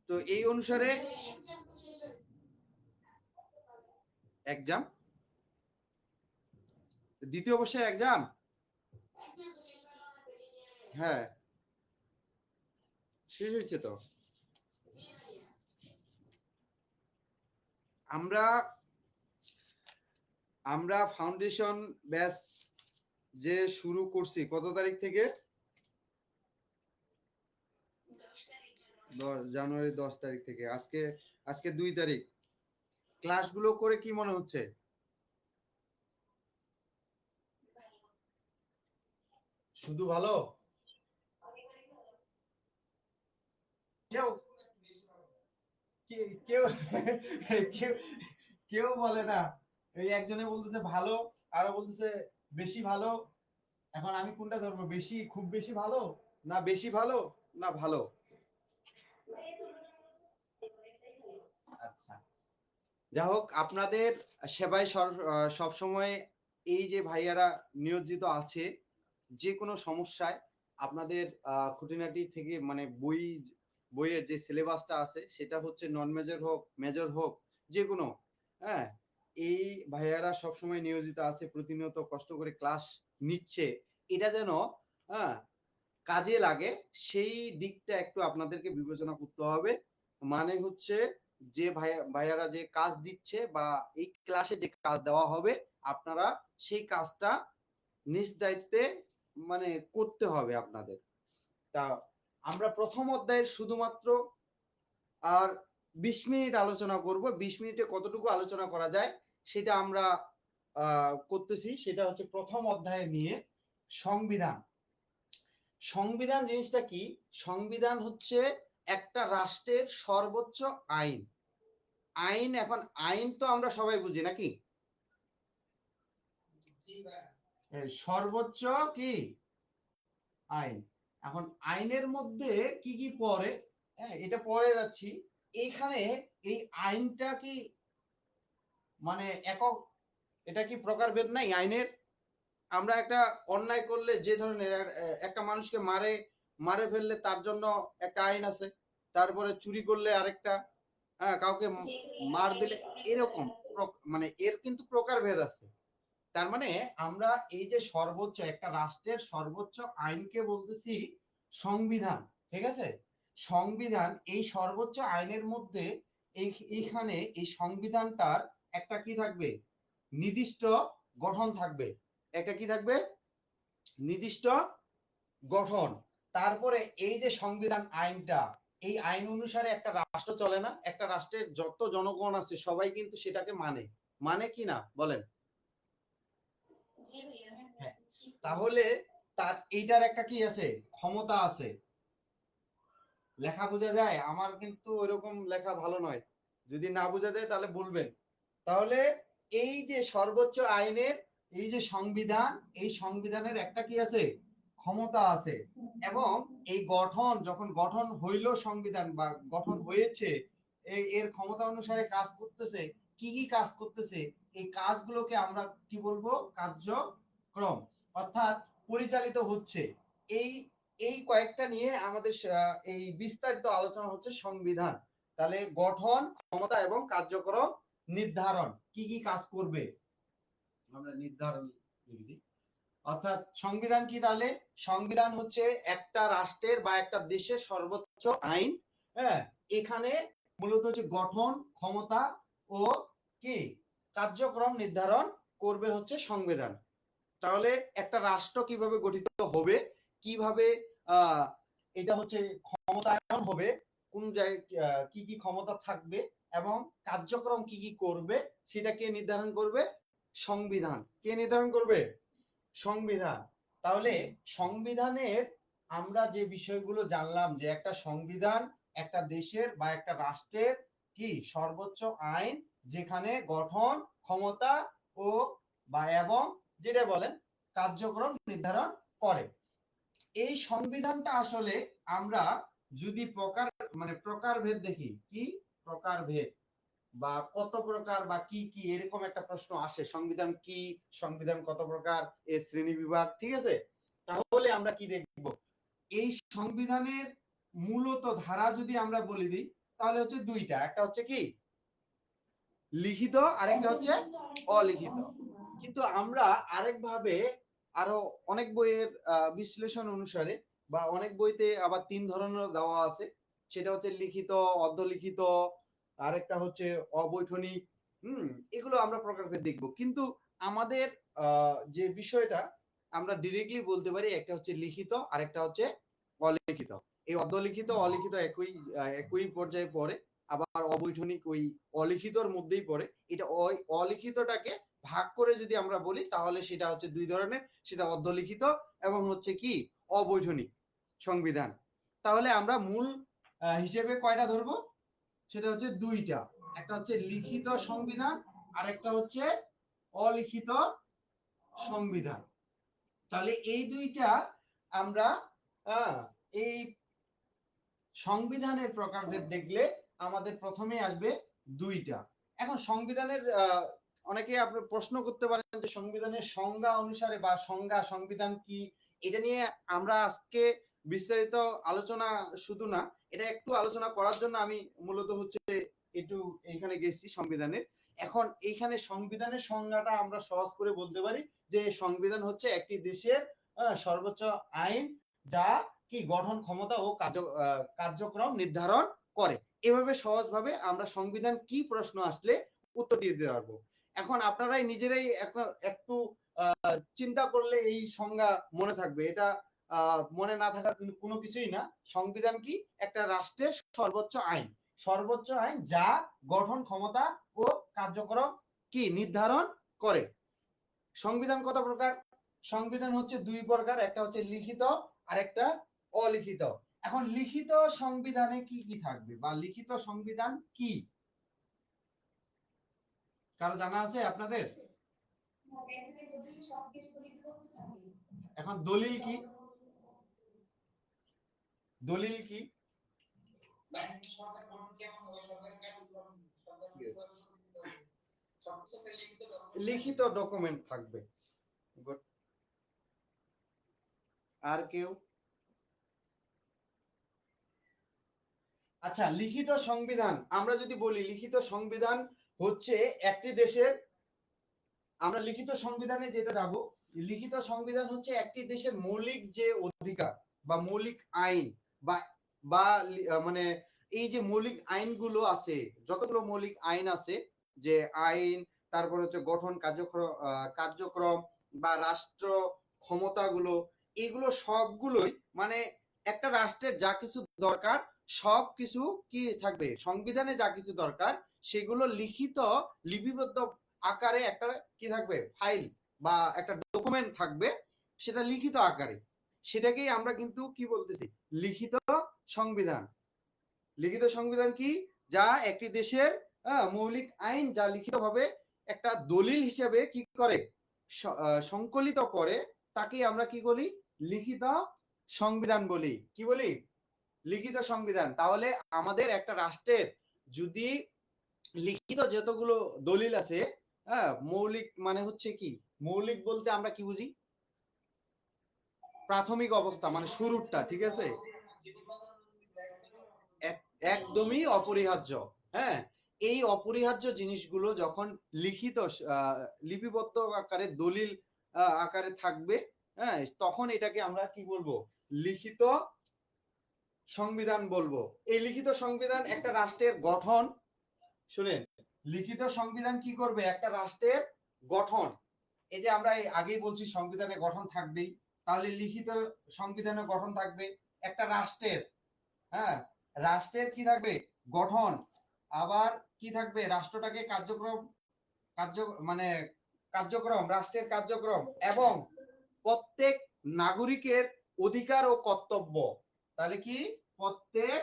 তো এই অনুসারে এক্সাম, দ্বিতীয় বর্ষের এক্সাম, হ্যাঁ শেষ হয়েছে তো। আমরা আমরা ফাউন্ডেশন ব্যাচ যে শুরু করছি কত তারিখ থেকে, জানুয়ারি 10 তারিখ থেকে, আজকে আজকে 2 তারিখ। ক্লাসগুলো করে কি মনে হচ্ছে? শুধু ভালো? কেউ কেউ কেউ কেউ বলে না, এই একজনে বলতেছে ভালো, আরো বলতেছে বেশি ভালো। এখন আমি কোনটা ধরবো, বেশি খুব বেশি ভালো না বেশি ভালো না ভালো? আচ্ছা, যা হোক আপনাদের সেবায় সব সময় এই যে ভাইয়ারা নিয়োজিত আছে, যে কোনো সমস্যায় আপনাদের খুঁটিনাটি থেকে মানে বইয়ের যে সিলেবাসটা আছে সেটা হচ্ছে নন মেজর হোক মেজর হোক যে কোনো, হ্যাঁ, এই ভাইয়ারা সবসময় নিয়োজিত আছে, প্রতিনিয়ত কষ্ট করে ক্লাস নিচ্ছে, এটা যেন হ্যাঁ কাজে লাগে সেই দিকটা একটু আপনাদেরকে বিবেচনা করতে হবে। মানে হচ্ছে যে ভাইয়ারা যে কাজ দিচ্ছে বা এই ক্লাসে যে কাজ দেওয়া হবে আপনারা সেই কাজটা নিজ দায়িত্বে মানে করতে হবে আপনাদের। তা আমরা প্রথম অধ্যায়ের শুধুমাত্র আর 20 মিনিট আলোচনা করব, 20 মিনিটে কতটুকু আলোচনা করা যায় সেটা আমরা করতেছি। সেটা হচ্ছে প্রথম অধ্যায় নিয়ে সংবিধান। সংবিধান জিনিসটা কি? সংবিধান হচ্ছে একটা রাষ্ট্রের সর্বোচ্চ আইন। আইন, এখন আইন তো আমরা সবাই বুঝি নাকি? সর্বোচ্চ কি আইন। এখন আইনের মধ্যে কি কি পড়ে, হ্যাঁ এটা পড়ে যাচ্ছি। এইখানে এই আইনটা কি মানে একক, এটা কি প্রকারভেদ নাই আইনের? আমরা একটা অন্যায় করলে যে ধরনের একটা মানুষকে মারে মারে ফেললে তার জন্য একটা আইন আছে, তারপরে চুরি করলে আরেকটা, হ্যাঁ কাউকে মার দিলে এরকম মানে এর কিন্তু প্রকারভেদ আছে। তার মানে আমরা এই যে সর্বোচ্চ একটা রাষ্ট্রের সর্বোচ্চ আইনকে বলতেছি সংবিধান, ঠিক আছে? সংবিধান এই সর্বোচ্চ আইনের মধ্যে এইখানে এই সংবিধানটার একটা কি থাকবে, নির্দিষ্ট গঠন থাকবে। একটা কি থাকবে, নির্দিষ্ট গঠন। তারপরে এই যে সংবিধান আইনটা, এই আইন অনুসারে একটা রাষ্ট্র চলে না? একটা রাষ্ট্রের যত জনগণ আছে সবাই কিন্তু সেটাকে মানে, মানে কি না বলেন? হ্যাঁ, তাহলে তার এইটার একটা কি আছে, ক্ষমতা আছে। লেখা বোঝা যায়? আমার কিন্তু ওইরকম লেখা ভালো নয়, যদি না বোঝা যায় তাহলে বলবেন। তাহলে এই যে সর্বোচ্চ আইনের এই যে সংবিধান, এই সংবিধানের একটা কি আছে, ক্ষমতা আছে। এবং এই গঠন যখন গঠন হইল সংবিধান বা গঠন হয়েছে, এর ক্ষমতা অনুসারে কাজ করতেছে। কি কি কাজ করতেছে এই কাজগুলোকে আমরা কি বলবো, কার্যক্রম, অর্থাৎ পরিচালিত হচ্ছে। এই এই কয়েকটা নিয়ে আমাদের এই বিস্তারিত আলোচনা হচ্ছে সংবিধান। তাহলে গঠন, ক্ষমতা এবং কার্যক্রম নির্ধারণ, কি কি কাজ করবে আমরা নির্ধারণ লিখে দিই। অর্থাৎ সংবিধান কি? তাহলে সংবিধান হচ্ছে একটা রাষ্ট্রের বা একটা দেশের সর্বোচ্চ আইন। হ্যাঁ, এখানে মূলত হচ্ছে গঠন, ক্ষমতা ও কি কার্যক্রম নির্ধারণ করবে হচ্ছে সংবিধান। তাহলে একটা রাষ্ট্র কিভাবে গঠিত হবে, কিভাবে আহ এটা হচ্ছে ক্ষমতায়ন হবে, কোন জায়গায় কি কি ক্ষমতা থাকবে এবং কার্যক্রম কি কি করবে, সেটা কে নির্ধারণ করবে? সংবিধান। কে নির্ধারণ করবে? সংবিধান। তাহলে সংবিধানের আমরা যে বিষয়গুলো জানলাম, যে একটা সংবিধান একটা দেশের বা একটা রাষ্ট্রের কি সর্বোচ্চ আইন, যেখানে গঠন, ক্ষমতা ও বা এবং যেটা বলেন কার্যক্রম নির্ধারণ করে। এই সংবিধানটা আসলে আমরা যদি প্রকারভেদ দেখি, কি প্রকারভেদ বা কত প্রকার বা কি কি এরকম একটা প্রশ্ন আসে, সংবিধান কি, সংবিধান কত প্রকার, এর শ্রেণী বিভাগ, ঠিক আছে? তাহলে আমরা কি দেখব, এই সংবিধানের মূলত ধারা যদি আমরা বলে দিই তাহলে হচ্ছে দুইটা, একটা হচ্ছে কি লিখিত, আরেকটা হচ্ছে অলিখিত। কিন্তু আমরা আরেকভাবে আরো অনেক বইয়ের বিশ্লেষণ অনুসারে বা অনেক বইতে আবার 3 ধরনের দেওয়া আছে। সেটা হচ্ছে লিখিত, অর্ধলিখিত, আরেকটা হচ্ছে অবৈঠনিক। এগুলো আমরা প্রকারভেদ দেখব। কিন্তু আমাদের যে বিষয়টা আমরা ডিরেক্টলি বলতে পারি, একটা হচ্ছে লিখিত, আরেকটা হচ্ছে অলিখিত। এই অর্ধলিখিত অলিখিত একই একই পর্যায়ে পড়ে। আবার অবৈঠনিক ওই অলিখিতর মধ্যেই পড়ে। এটা ওই অলিখিতটাকে ভাগ করে যদি আমরা বলি তাহলে সেটা হচ্ছে 2 ধরনের, সেটা অর্ধলিখিত এবং হচ্ছে কি অবৈঠনিক সংবিধান। তাহলে আমরা মূল হিসেবে কয়টা ধরবো, সেটা হচ্ছে দুইটা, একটা হচ্ছে লিখিত সংবিধান আর একটা হচ্ছে অলিখিত সংবিধান। তাহলে এই দুইটা আমরা এই সংবিধানের প্রকারভেদ দেখলে আমাদের প্রথমে আসবে দুইটা। এখন সংবিধানের অনেকে আপনি প্রশ্ন করতে পারেন যে সংবিধানের সংজ্ঞা অনুসারে বা সংবিধান কি, এটা নিয়ে আমরা আজকে বিস্তারিত আলোচনা শুধু না, এটা একটু আলোচনা করার জন্য আমি মূলত হচ্ছে একটু এইখানে গেছি সংবিধানের। এখন এইখানে সংবিধানের সংজ্ঞাটা আমরা সহজ করে বলতে পারি যে সংবিধান হচ্ছে একটি দেশের সর্বোচ্চ আইন, যা কি গঠন ক্ষমতা ও কার্যক্রম নির্ধারণ করে। এভাবে সহজভাবে আমরা সংবিধান কি প্রশ্ন আসলে উত্তর দিয়ে দিতে পারবো। এখন আপনারাই নিজেরাই একটু চিন্তা করলে এই সংজ্ঞা মনে থাকবে। এটা মনে না থাকার কোনো কিছুই না। সংবিধান কি? একটা রাষ্ট্রের সর্বোচ্চ আইন, সর্বোচ্চ আইন যা গঠন ক্ষমতা ও কার্যক্রম কি নির্ধারণ করে। সংবিধান কত প্রকার? সংবিধান হচ্ছে দুই প্রকার, একটা হচ্ছে লিখিত আর একটা অলিখিত। এখন লিখিত সংবিধানে কি কি থাকবে বা লিখিত সংবিধান কি, কারো জানা আছে আপনাদের? এখন দলিল কি? দলিল কি? লিখিত ডকুমেন্ট থাকবে। আর কেউ? আচ্ছা, লিখিত সংবিধান আমরা যদি বলি, লিখিত সংবিধান হচ্ছে একটি দেশের, আমরা লিখিত সংবিধানে যেটা যাব, লিখিত সংবিধান হচ্ছে একটি দেশের মৌলিক যে অধিকার বা মৌলিক আইন বা বা মানে এই যে মৌলিক আইনগুলো আছে, যতগুলো মৌলিক আইন আছে, যে আইন, তারপর হচ্ছে গঠন কার্যক্রম বা রাষ্ট্র ক্ষমতাগুলো, এগুলো সবগুলোই মানে একটা রাষ্ট্রের যা কিছু দরকার সব কিছু কি থাকবে সংবিধানে, যা কিছু দরকার সেগুলো লিখিত লিপিবদ্ধ আকারে একটা কি থাকবে, ফাইল বা একটা ডকুমেন্ট থাকবে, সেটা লিখিত আকারে। সেটাকেই আমরা কিন্তু কি বলতেছি, লিখিত সংবিধান। লিখিত সংবিধান কি? যা একটি দেশের মৌলিক আইন যা লিখিতভাবে একটা দলিল হিসেবে কি করে, সংকলিত করে, তাকেই আমরা কি বলি, লিখিত সংবিধান বলি। কি বলি? লিখিত সংবিধান। তাহলে আমাদের একটা রাষ্ট্রের যদি লিখিত যতগুলো দলিল আছে, মৌলিক মানে হচ্ছে কি, মৌলিক বলতে আমরা কি বুঝি, প্রাথমিক অবস্থা মানে শুরুরটা, ঠিক আছে, একদমই অপরিহার্য। হ্যাঁ, এই অপরিহার্য জিনিসগুলো যখন লিখিত লিপিবদ্ধ আকারে দলিল আকারে থাকবে, হ্যাঁ, তখন এটাকে আমরা কি বলবো, লিখিত সংবিধান বলবো। এই লিখিত সংবিধান একটা রাষ্ট্রের গঠন, শুনেন, লিখিত সংবিধান কি করবে, একটা রাষ্ট্রের গঠন, এই যে আমরা আগেই বলছি সংবিধানে গঠন থাকবেই, তাহলে লিখিত সংবিধানে গঠন থাকবে একটা রাষ্ট্রের। হ্যাঁ, রাষ্ট্রের কি থাকবে, গঠন, আবার কি থাকবে, রাষ্ট্রটাকে কার্য মানে কার্যক্রম, রাষ্ট্রের কার্যক্রম, এবং প্রত্যেক নাগরিকের অধিকার ও কর্তব্য। তাহলে কি, প্রত্যেক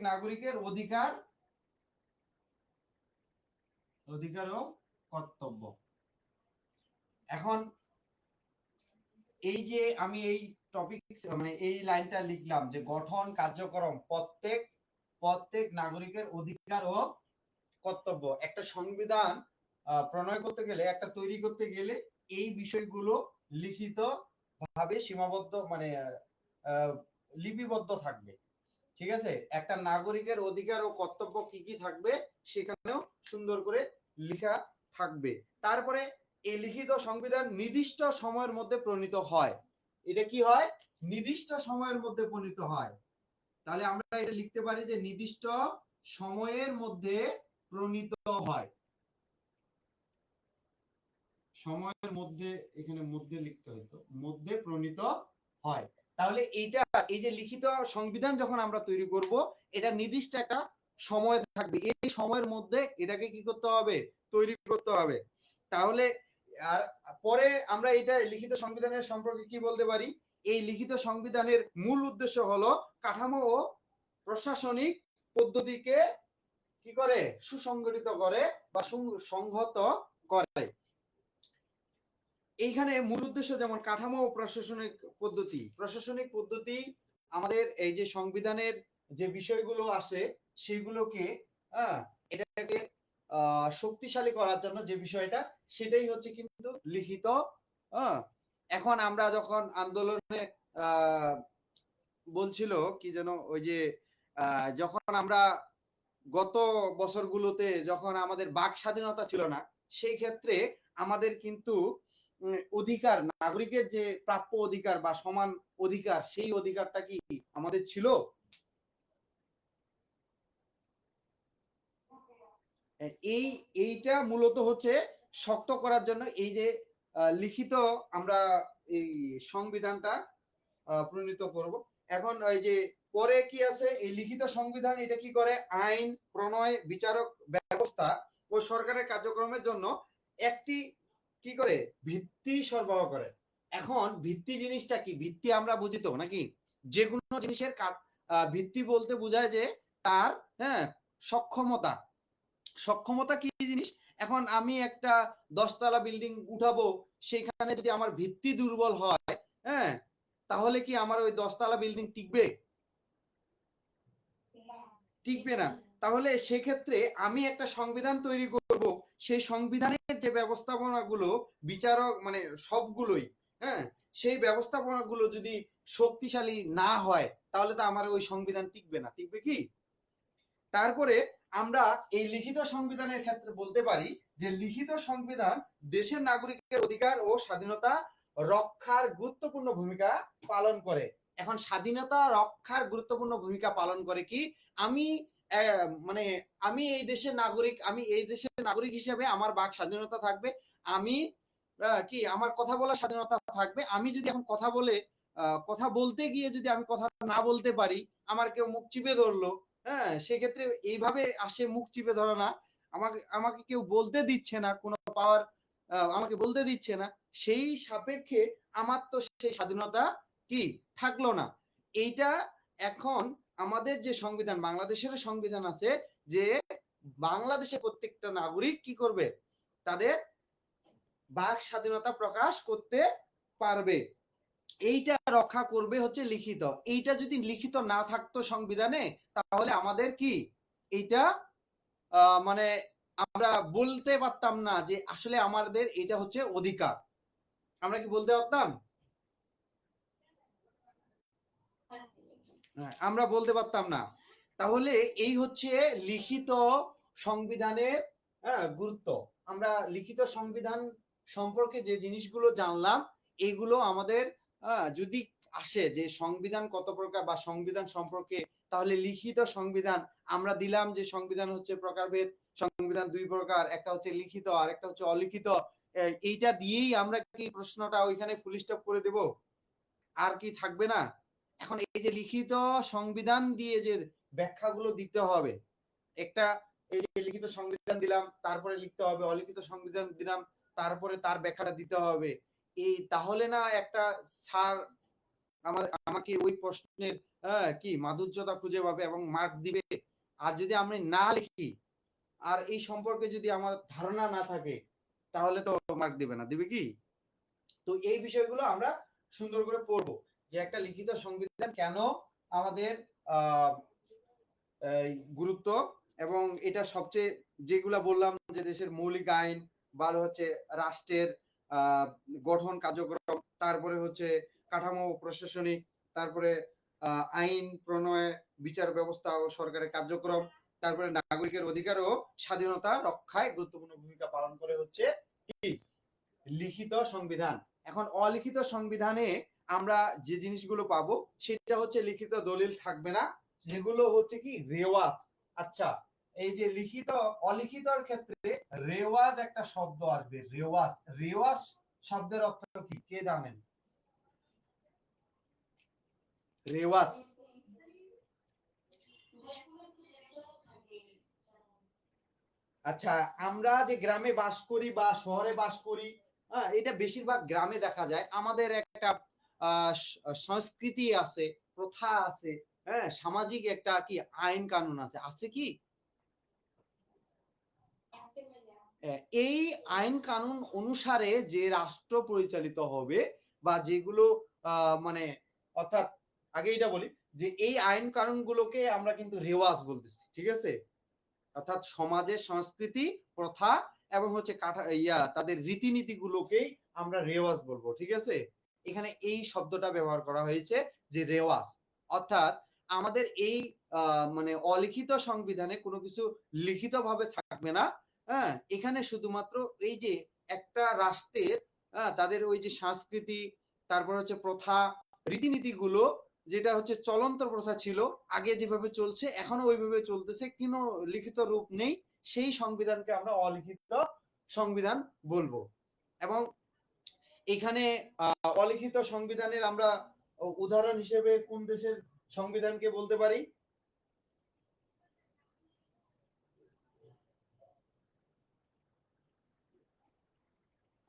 নাগরিকের অধিকার ও কর্তব্য। এখন এই যে আমি এই টপিক মানে এই লাইনটা লিখলাম যে গঠন কার্যক্রম, প্রত্যেক নাগরিকের অধিকার ও কর্তব্য। একটা সংবিধান প্রণয় করতে গেলে, একটা তৈরি করতে গেলে এই বিষয়গুলো লিখিত ভাবে সীমাবদ্ধ মানে লিপিবদ্ধ থাকবে। ঠিক আছে, একটা নাগরিকের অধিকার ও কর্তব্য কি কি থাকবে সেখানেও সুন্দর করে লেখা থাকবে। তারপরে এই লিখিত সংবিধান নির্দিষ্ট সময়ের মধ্যে প্রণীত হয়। এটা কি হয়, নির্দিষ্ট সময়ের মধ্যে প্রণীত হয়। তাহলে আমরা এটা লিখতে পারি যে নির্দিষ্ট সময়ের মধ্যে প্রণীত হয়। সময়ের মধ্যে, এখানে মধ্যে লিখতে হতো, মধ্যে প্রণীত হয়। তাহলে এইটা, এই যে লিখিত সংবিধান যখন আমরা তৈরি করব, এটা নির্দিষ্ট একটা সময় থাকবে, এই সময়ের মধ্যে এটাকে কি করতে হবে, তৈরি করতে হবে। তাহলে আর পরে আমরা এটা লিখিত সংবিধানের সম্পর্কে কি বলতে পারি, এই লিখিত সংবিধানের মূল উদ্দেশ্য হলো কাঠামো ও প্রশাসনিক পদ্ধতিকে কি করে, সুসংগঠিত করে বা সংহত করে। এইখানে মূল উদ্দেশ্য যেমন কাঠামো ও প্রশাসনিক পদ্ধতি আমাদের এই যে সংবিধানের যে বিষয়গুলো আসে সেগুলোকে এটাকে শক্তিশালী করার জন্য যে বিষয়টা সেটাই হচ্ছে কিন্তু লিখিত। এখন আমরা যখন আন্দোলনে বলছিল কি যেন ওই যে যখন আমরা গত বছরগুলোতে যখন আমাদের বাক স্বাধীনতা ছিল না সেই ক্ষেত্রে আমাদের কিন্তু অধিকার, নাগরিকের যে প্রাপ্য অধিকার বা সমান অধিকার সেই অধিকারটা কি আমাদের ছিল? এইটা মূলত হচ্ছে শক্ত করার জন্য এই যে লিখিত আমরা এই সংবিধানটা প্রণীত করব। এখন এই যে পরে কি আছে, এই লিখিত সংবিধান এটা কি করে, আইন প্রণয়, বিচারক ব্যবস্থা ও সরকারের কার্যক্রমের জন্য একটি কি করে ভিত্তি সরবরাহ করে। এখন ভিত্তি জিনিসটা কি, ভিত্তি আমরা বুঝি তো নাকি, যে কোনো জিনিসের ভিত্তি বলতে বোঝায় যে তার সক্ষমতা। সক্ষমতা কি জিনিস, এখন আমি একটা 10 তলা বিল্ডিং উঠাবো, সেখানে যদি আমার ভিত্তি দুর্বল হয় তাহলে কি আমার ওই 10 তলা বিল্ডিং টিকবে? টিকবে না। তাহলে সেক্ষেত্রে আমি একটা সংবিধান তৈরি করব, সেই সংবিধানের যে ব্যবস্থাপনাগুলো বিচারক মানে সবগুলোই সেই ব্যবস্থাপনাগুলো যদি শক্তিশালী না হয় তাহলে তো আমার ওই সংবিধান টিকবে না। টিকবে কি? তারপরে আমরা এই লিখিত সংবিধানের ক্ষেত্রে বলতে পারি যে লিখিত সংবিধান দেশের নাগরিকের অধিকার ও স্বাধীনতা রক্ষার গুরুত্বপূর্ণ ভূমিকা পালন করে। এখন স্বাধীনতা রক্ষার গুরুত্বপূর্ণ ভূমিকা পালন করে কি, আমি মানে আমি এই দেশের নাগরিক, আমি এই দেশের নাগরিক হিসেবে আমার বাক স্বাধীনতা থাকবে, আমি কি আমার কথা বলার স্বাধীনতা থাকবে। আমি যদি এখন কথা বলতে গিয়ে যদি আমি কথা না বলতে পারি, আমার কেউ মুখ চিপে ধরলো, সেক্ষেত্রে এইভাবে আসে মুখ চিপে ধরা না, আমাকে আমাকে কেউ বলতে দিচ্ছে না, কোনো পাওয়ার আমাকে বলতে দিচ্ছে না, সেই সাপেক্ষে আমার তো সেই স্বাধীনতা কি থাকলো না। এইটা এখন আমাদের যে সংবিধান, বাংলাদেশের সংবিধান আছে যে বাংলাদেশের প্রত্যেকটা নাগরিক কি করবে, তাদের বাক স্বাধীনতা প্রকাশ করতে পারবে। এইটা রক্ষা করবে হচ্ছে লিখিত। এইটা যদি লিখিত না থাকতো সংবিধানে তাহলে আমাদের কি এইটা মানে আমরা বলতে পারতাম না যে আসলে আমাদের এটা হচ্ছে অধিকার। আমরা কি বলতে পারতাম? আমরা বলতে পারতাম না। তাহলে এই হচ্ছে লিখিত সংবিধানের গুরুত্ব। আমরা লিখিত সংবিধান সম্পর্কে যে জিনিসগুলো জানলাম এগুলো আমাদের যদি আসে যে সংবিধান কত প্রকার বা সংবিধান সম্পর্কে, তাহলে লিখিত সংবিধান আমরা দিলাম যে সংবিধান হচ্ছে প্রকারভেদ, সংবিধান 2 প্রকার, একটা হচ্ছে লিখিত আর একটা হচ্ছে অলিখিত। এইটা দিয়েই আমরা কি প্রশ্নটা ওইখানে ফুল স্টপ করে দেব? আর কি থাকবে না? এখন এই যে লিখিত সংবিধান দিয়ে যে ব্যাখ্যাগুলো দিতে হবে, একটা এই যে লিখিত সংবিধান দিলাম তারপরে লিখতে হবে, অলিখিত সংবিধান দিলাম তারপরে তার ব্যাখ্যাটা দিতে হবে, এই তাহলে না একটা স্যার আমাকে ওই প্রশ্নের কি মাধুর্যতা খুঁজে পাবে এবং মার্ক দিবে। আর যদি আমি না লিখি আর এই সম্পর্কে যদি আমার ধারণা না থাকে তাহলে তো মার্ক দিবে না, দিবে কি? তো এই বিষয়গুলো আমরা সুন্দর করে পড়বো যে একটা লিখিত সংবিধান কেন আমাদের গুরুত্ব, এবং এটা সবচেয়ে যেগুলা বললাম যে দেশের মৌলিক আইন বা হচ্ছে রাষ্ট্রের গঠন কার্যক্রম, তারপরে হচ্ছে কাঠামো প্রশাসনিক, তারপরে আইন প্রণয়, বিচার ব্যবস্থা ও সরকারের কার্যক্রম, তারপরে নাগরিকের অধিকার ও স্বাধীনতা রক্ষায় গুরুত্বপূর্ণ ভূমিকা পালন করে হচ্ছে কি লিখিত সংবিধান। এখন অলিখিত সংবিধানে আমরা যে জিনিসগুলো পাবো সেটা হচ্ছে লিখিত দলিল থাকবে না, যেগুলো হচ্ছে কি রেওয়াজ। আচ্ছা, এই যে লিখিত অলিখিতর ক্ষেত্রে রেওয়াজ একটা শব্দ আসবে, রেওয়াজ। রেওয়াজ শব্দের অর্থ কি কে জানেন? রেওয়াজ আচ্ছা, আমরা যে গ্রামে বাস করি বা শহরে বাস করি, এটা বেশিরভাগ গ্রামে দেখা যায়। আমাদের একটা সংস্কৃতি আছে, প্রথা আছে, সামাজিক একটা কি আইন কানুন আছে, আছে কি? এই আইন কানুন অনুসারে যে রাষ্ট্র পরিচালিত হবে বা যেগুলো মানে অর্থাৎ আগে এটা বলি যে এই আইন কানুন গুলোকে আমরা কিন্তু রেওয়াজ বলতেছি, ঠিক আছে? অর্থাৎ সমাজের সংস্কৃতি, প্রথা এবং হচ্ছে তাদের রীতিনীতি গুলোকেই আমরা রেওয়াজ বলবো, ঠিক আছে? এখানে এই শব্দটা ব্যবহার করা হয়েছে যে রেওয়াজ, অর্থাৎ আমাদের এই মানে অলিখিত সংবিধানে কোনো কিছু লিখিত ভাবে থাকবে না। হ্যাঁ, এখানে শুধুমাত্র এই যে একটা রাষ্ট্রের তাদের ওই যে সংস্কৃতি, তারপর হচ্ছে প্রথা, রীতিনীতি গুলো, যেটা হচ্ছে চলন্ত প্রথা ছিল, আগে যেভাবে চলছে এখনো ওইভাবে চলতেছে, কোনো লিখিত রূপ নেই, সেই সংবিধানকে আমরা অলিখিত সংবিধান বলবো। এবং এখানে অলিখিত সংবিধানের আমরা উদাহরণ হিসেবে কোন দেশের সংবিধানকে বলতে পারি?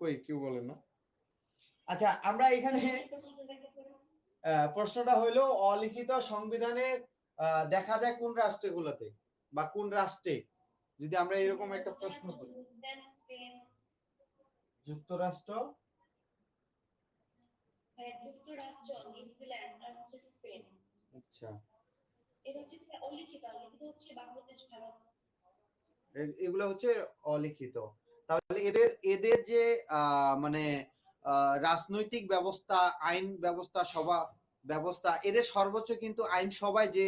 কই কেউ বলেন না। আচ্ছা, আমরা এখানে প্রশ্নটা হইলো অলিখিত সংবিধানের দেখা যায় কোন রাষ্ট্রগুলোতে বা কোন রাষ্ট্রে, যদি আমরা এরকম একটা প্রশ্ন করি। যুক্তরাষ্ট্র, যুক্তরাজ্য, নিউজিল্যান্ড আর হচ্ছে স্পেন। আচ্ছা, এটা হচ্ছে অলিখিত, লিখিত হচ্ছে বাংলাদেশ, ভারত। এগুলো হচ্ছে অলিখিত। তাহলে এদের এদের যে মানে রাজনৈতিক ব্যবস্থা, আইন ব্যবস্থা, সভা ব্যবস্থা, এদের সর্বোচ্চ কিন্তু আইন সভায় যে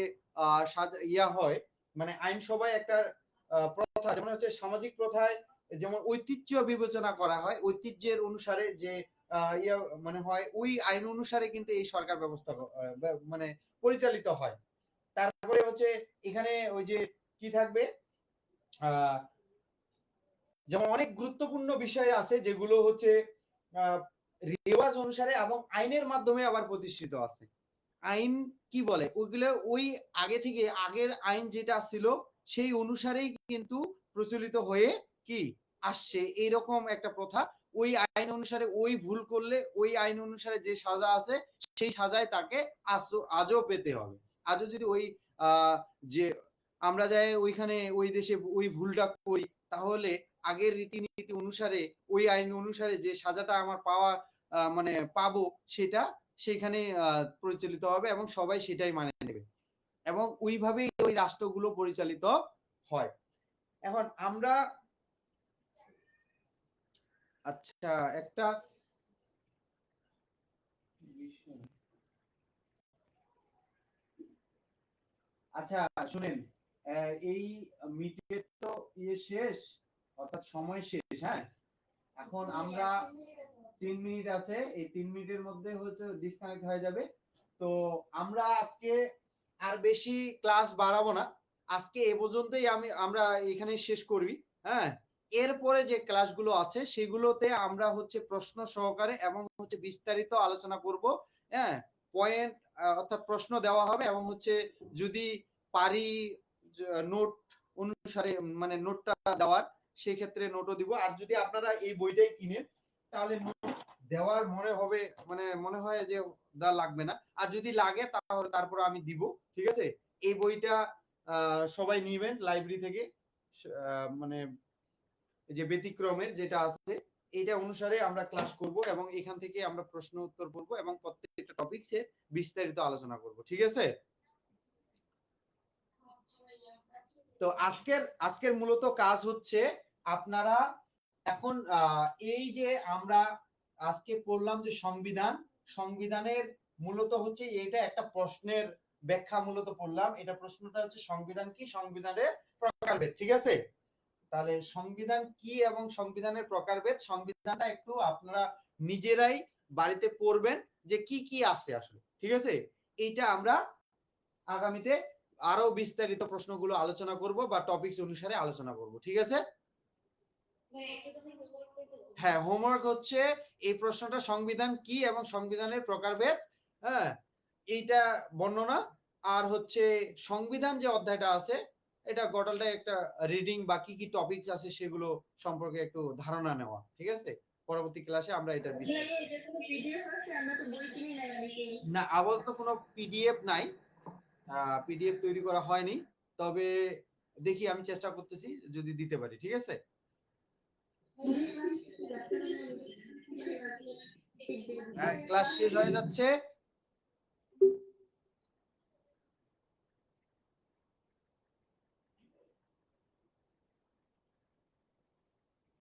হয়, মানে আইন সভায় একটা প্রথা, যেমন হচ্ছে সামাজিক প্রথায় যেমন ঐতিহ্য বিবেচনা করা হয়, ঐতিহ্যের অনুসারে যে মানে হয়, ওই আইন অনুসারে কিন্তু এই সরকার ব্যবস্থা মানে পরিচালিত হয়। তারপরে হচ্ছে এখানে ওই যে কি থাকবে, যেমন অনেক গুরুত্বপূর্ণ বিষয় আছে যেগুলো হচ্ছে রেওয়াজ অনুসারে এবং আইনের মাধ্যমে আবার প্রতিষ্ঠিত আছে। আইন কি বলে ওইগুলো, ওই আগে থেকে আগের আইন যেটা ছিল সেই অনুসারেই কিন্তু প্রচলিত হয়ে কি আসছে, এইরকম একটা প্রথা। ওই আইন অনুসারে, ওই ভুল করলে ওই আইন অনুসারে যে সাজা আছে সেই সাজায় তাকে আজও পেতে হবে। আজও যদি ওই যে আমরা যাই ওইখানে ওই দেশে ওই ভুলটা করি, তাহলে আগের রীতিনীতি অনুসারে ওই আইন অনুসারে যে সাজাটা আমার পাওয়া মানে পাবো, সেটা সেখানে পরিচালিত হবে এবং সবাই সেটাই মানে নেবে এবং ওইভাবেই ওই রাষ্ট্রগুলো পরিচালিত হয়। এখন আমরা আচ্ছা একটা আচ্ছা শুনেন, এই মিটের তো ইয়ে শেষ, অর্থাৎ সময় শেষ। হ্যাঁ, এখন আমরা 3 মিনিট আছে, এই 3 মিনিটের মধ্যে হচ্ছে ডিসকানেক্ট হয়ে যাবে। তো আমরা আজকে আর বেশি ক্লাস বাড়াবো না, আজকে এ পর্যন্তই আমরা এখানে শেষ করি। হ্যাঁ, এরপরে যে ক্লাসগুলো আছে সেগুলোতে আমরা হচ্ছে প্রশ্ন সহকারে এবং হচ্ছে বিস্তারিত আলোচনা করব। হ্যাঁ, পয়েন্ট অর্থাৎ প্রশ্ন দেওয়া হবে এবং হচ্ছে যদি পারি নোট অনুসারে মানে নোটটা দেওয়ার, সেক্ষেত্রে নোটও দিব। আর যদি আপনারা এই বইটাই কিনেন তাহলে নোট দেওয়ার মনে হবে, মানে মনে হয় যে লাগবে না, আর যদি লাগে তাহলে তারপর আমি দিব, ঠিক আছে? এই বইটা সবাই নিবেন লাইব্রেরি থেকে, মানে যে ব্যতিক্রমের যেটা আছে এটা অনুসারে আমরা ক্লাস করব এবং এখান থেকে আমরা প্রশ্ন উত্তর করব এবং প্রত্যেকটা টপিকসে বিস্তারিত আলোচনা করব, ঠিক আছে? তো আজকের আজকের মূলত কাজ হচ্ছে আপনারা এখন এই যে আমরা আজকে পড়লাম যে সংবিধান, সংবিধানের মূলত হচ্ছে এটা একটা প্রশ্নের ব্যাখ্যা মূলত পড়লাম। এটা প্রশ্নটা হচ্ছে সংবিধান কি, সংবিধানের প্রকারভেদ, ঠিক আছে? তাহলে সংবিধান কি এবং সংবিধানের প্রকারভেদ, সংবিধানটা একটু আপনারা নিজেরাই বাড়িতে পড়বেন যে কি কি আছে আসলে, ঠিক আছে? এইটা আমরা আগামীতে আরো বিস্তারিত প্রশ্নগুলো আলোচনা করব বা টপিকস অনুসারে আলোচনা করব, ঠিক আছে? হ্যাঁ, হোমওয়ার্ক হচ্ছে এই প্রশ্নটা সংবিধান কি এবং সংবিধানের প্রকারভেদ, হ্যাঁ, এইটা বর্ণনা, আর হচ্ছে সংবিধান যে অধ্যায়টা আছে এটা গোটালটা একটা রিডিং বা কি কি টপিকস আছে সেগুলো সম্পর্কে একটু ধারণা নেওয়া, ঠিক আছে? পরবর্তী ক্লাসে আমরা এটা না, আপাতত কোনো পিডিএফ নাই, পিডিএফ তৈরি করা হয়নি, তবে দেখি আমি চেষ্টা করতেছি যদি দিতে পারি, ঠিক আছে? ক্লাস শেষ হয়ে যাচ্ছে।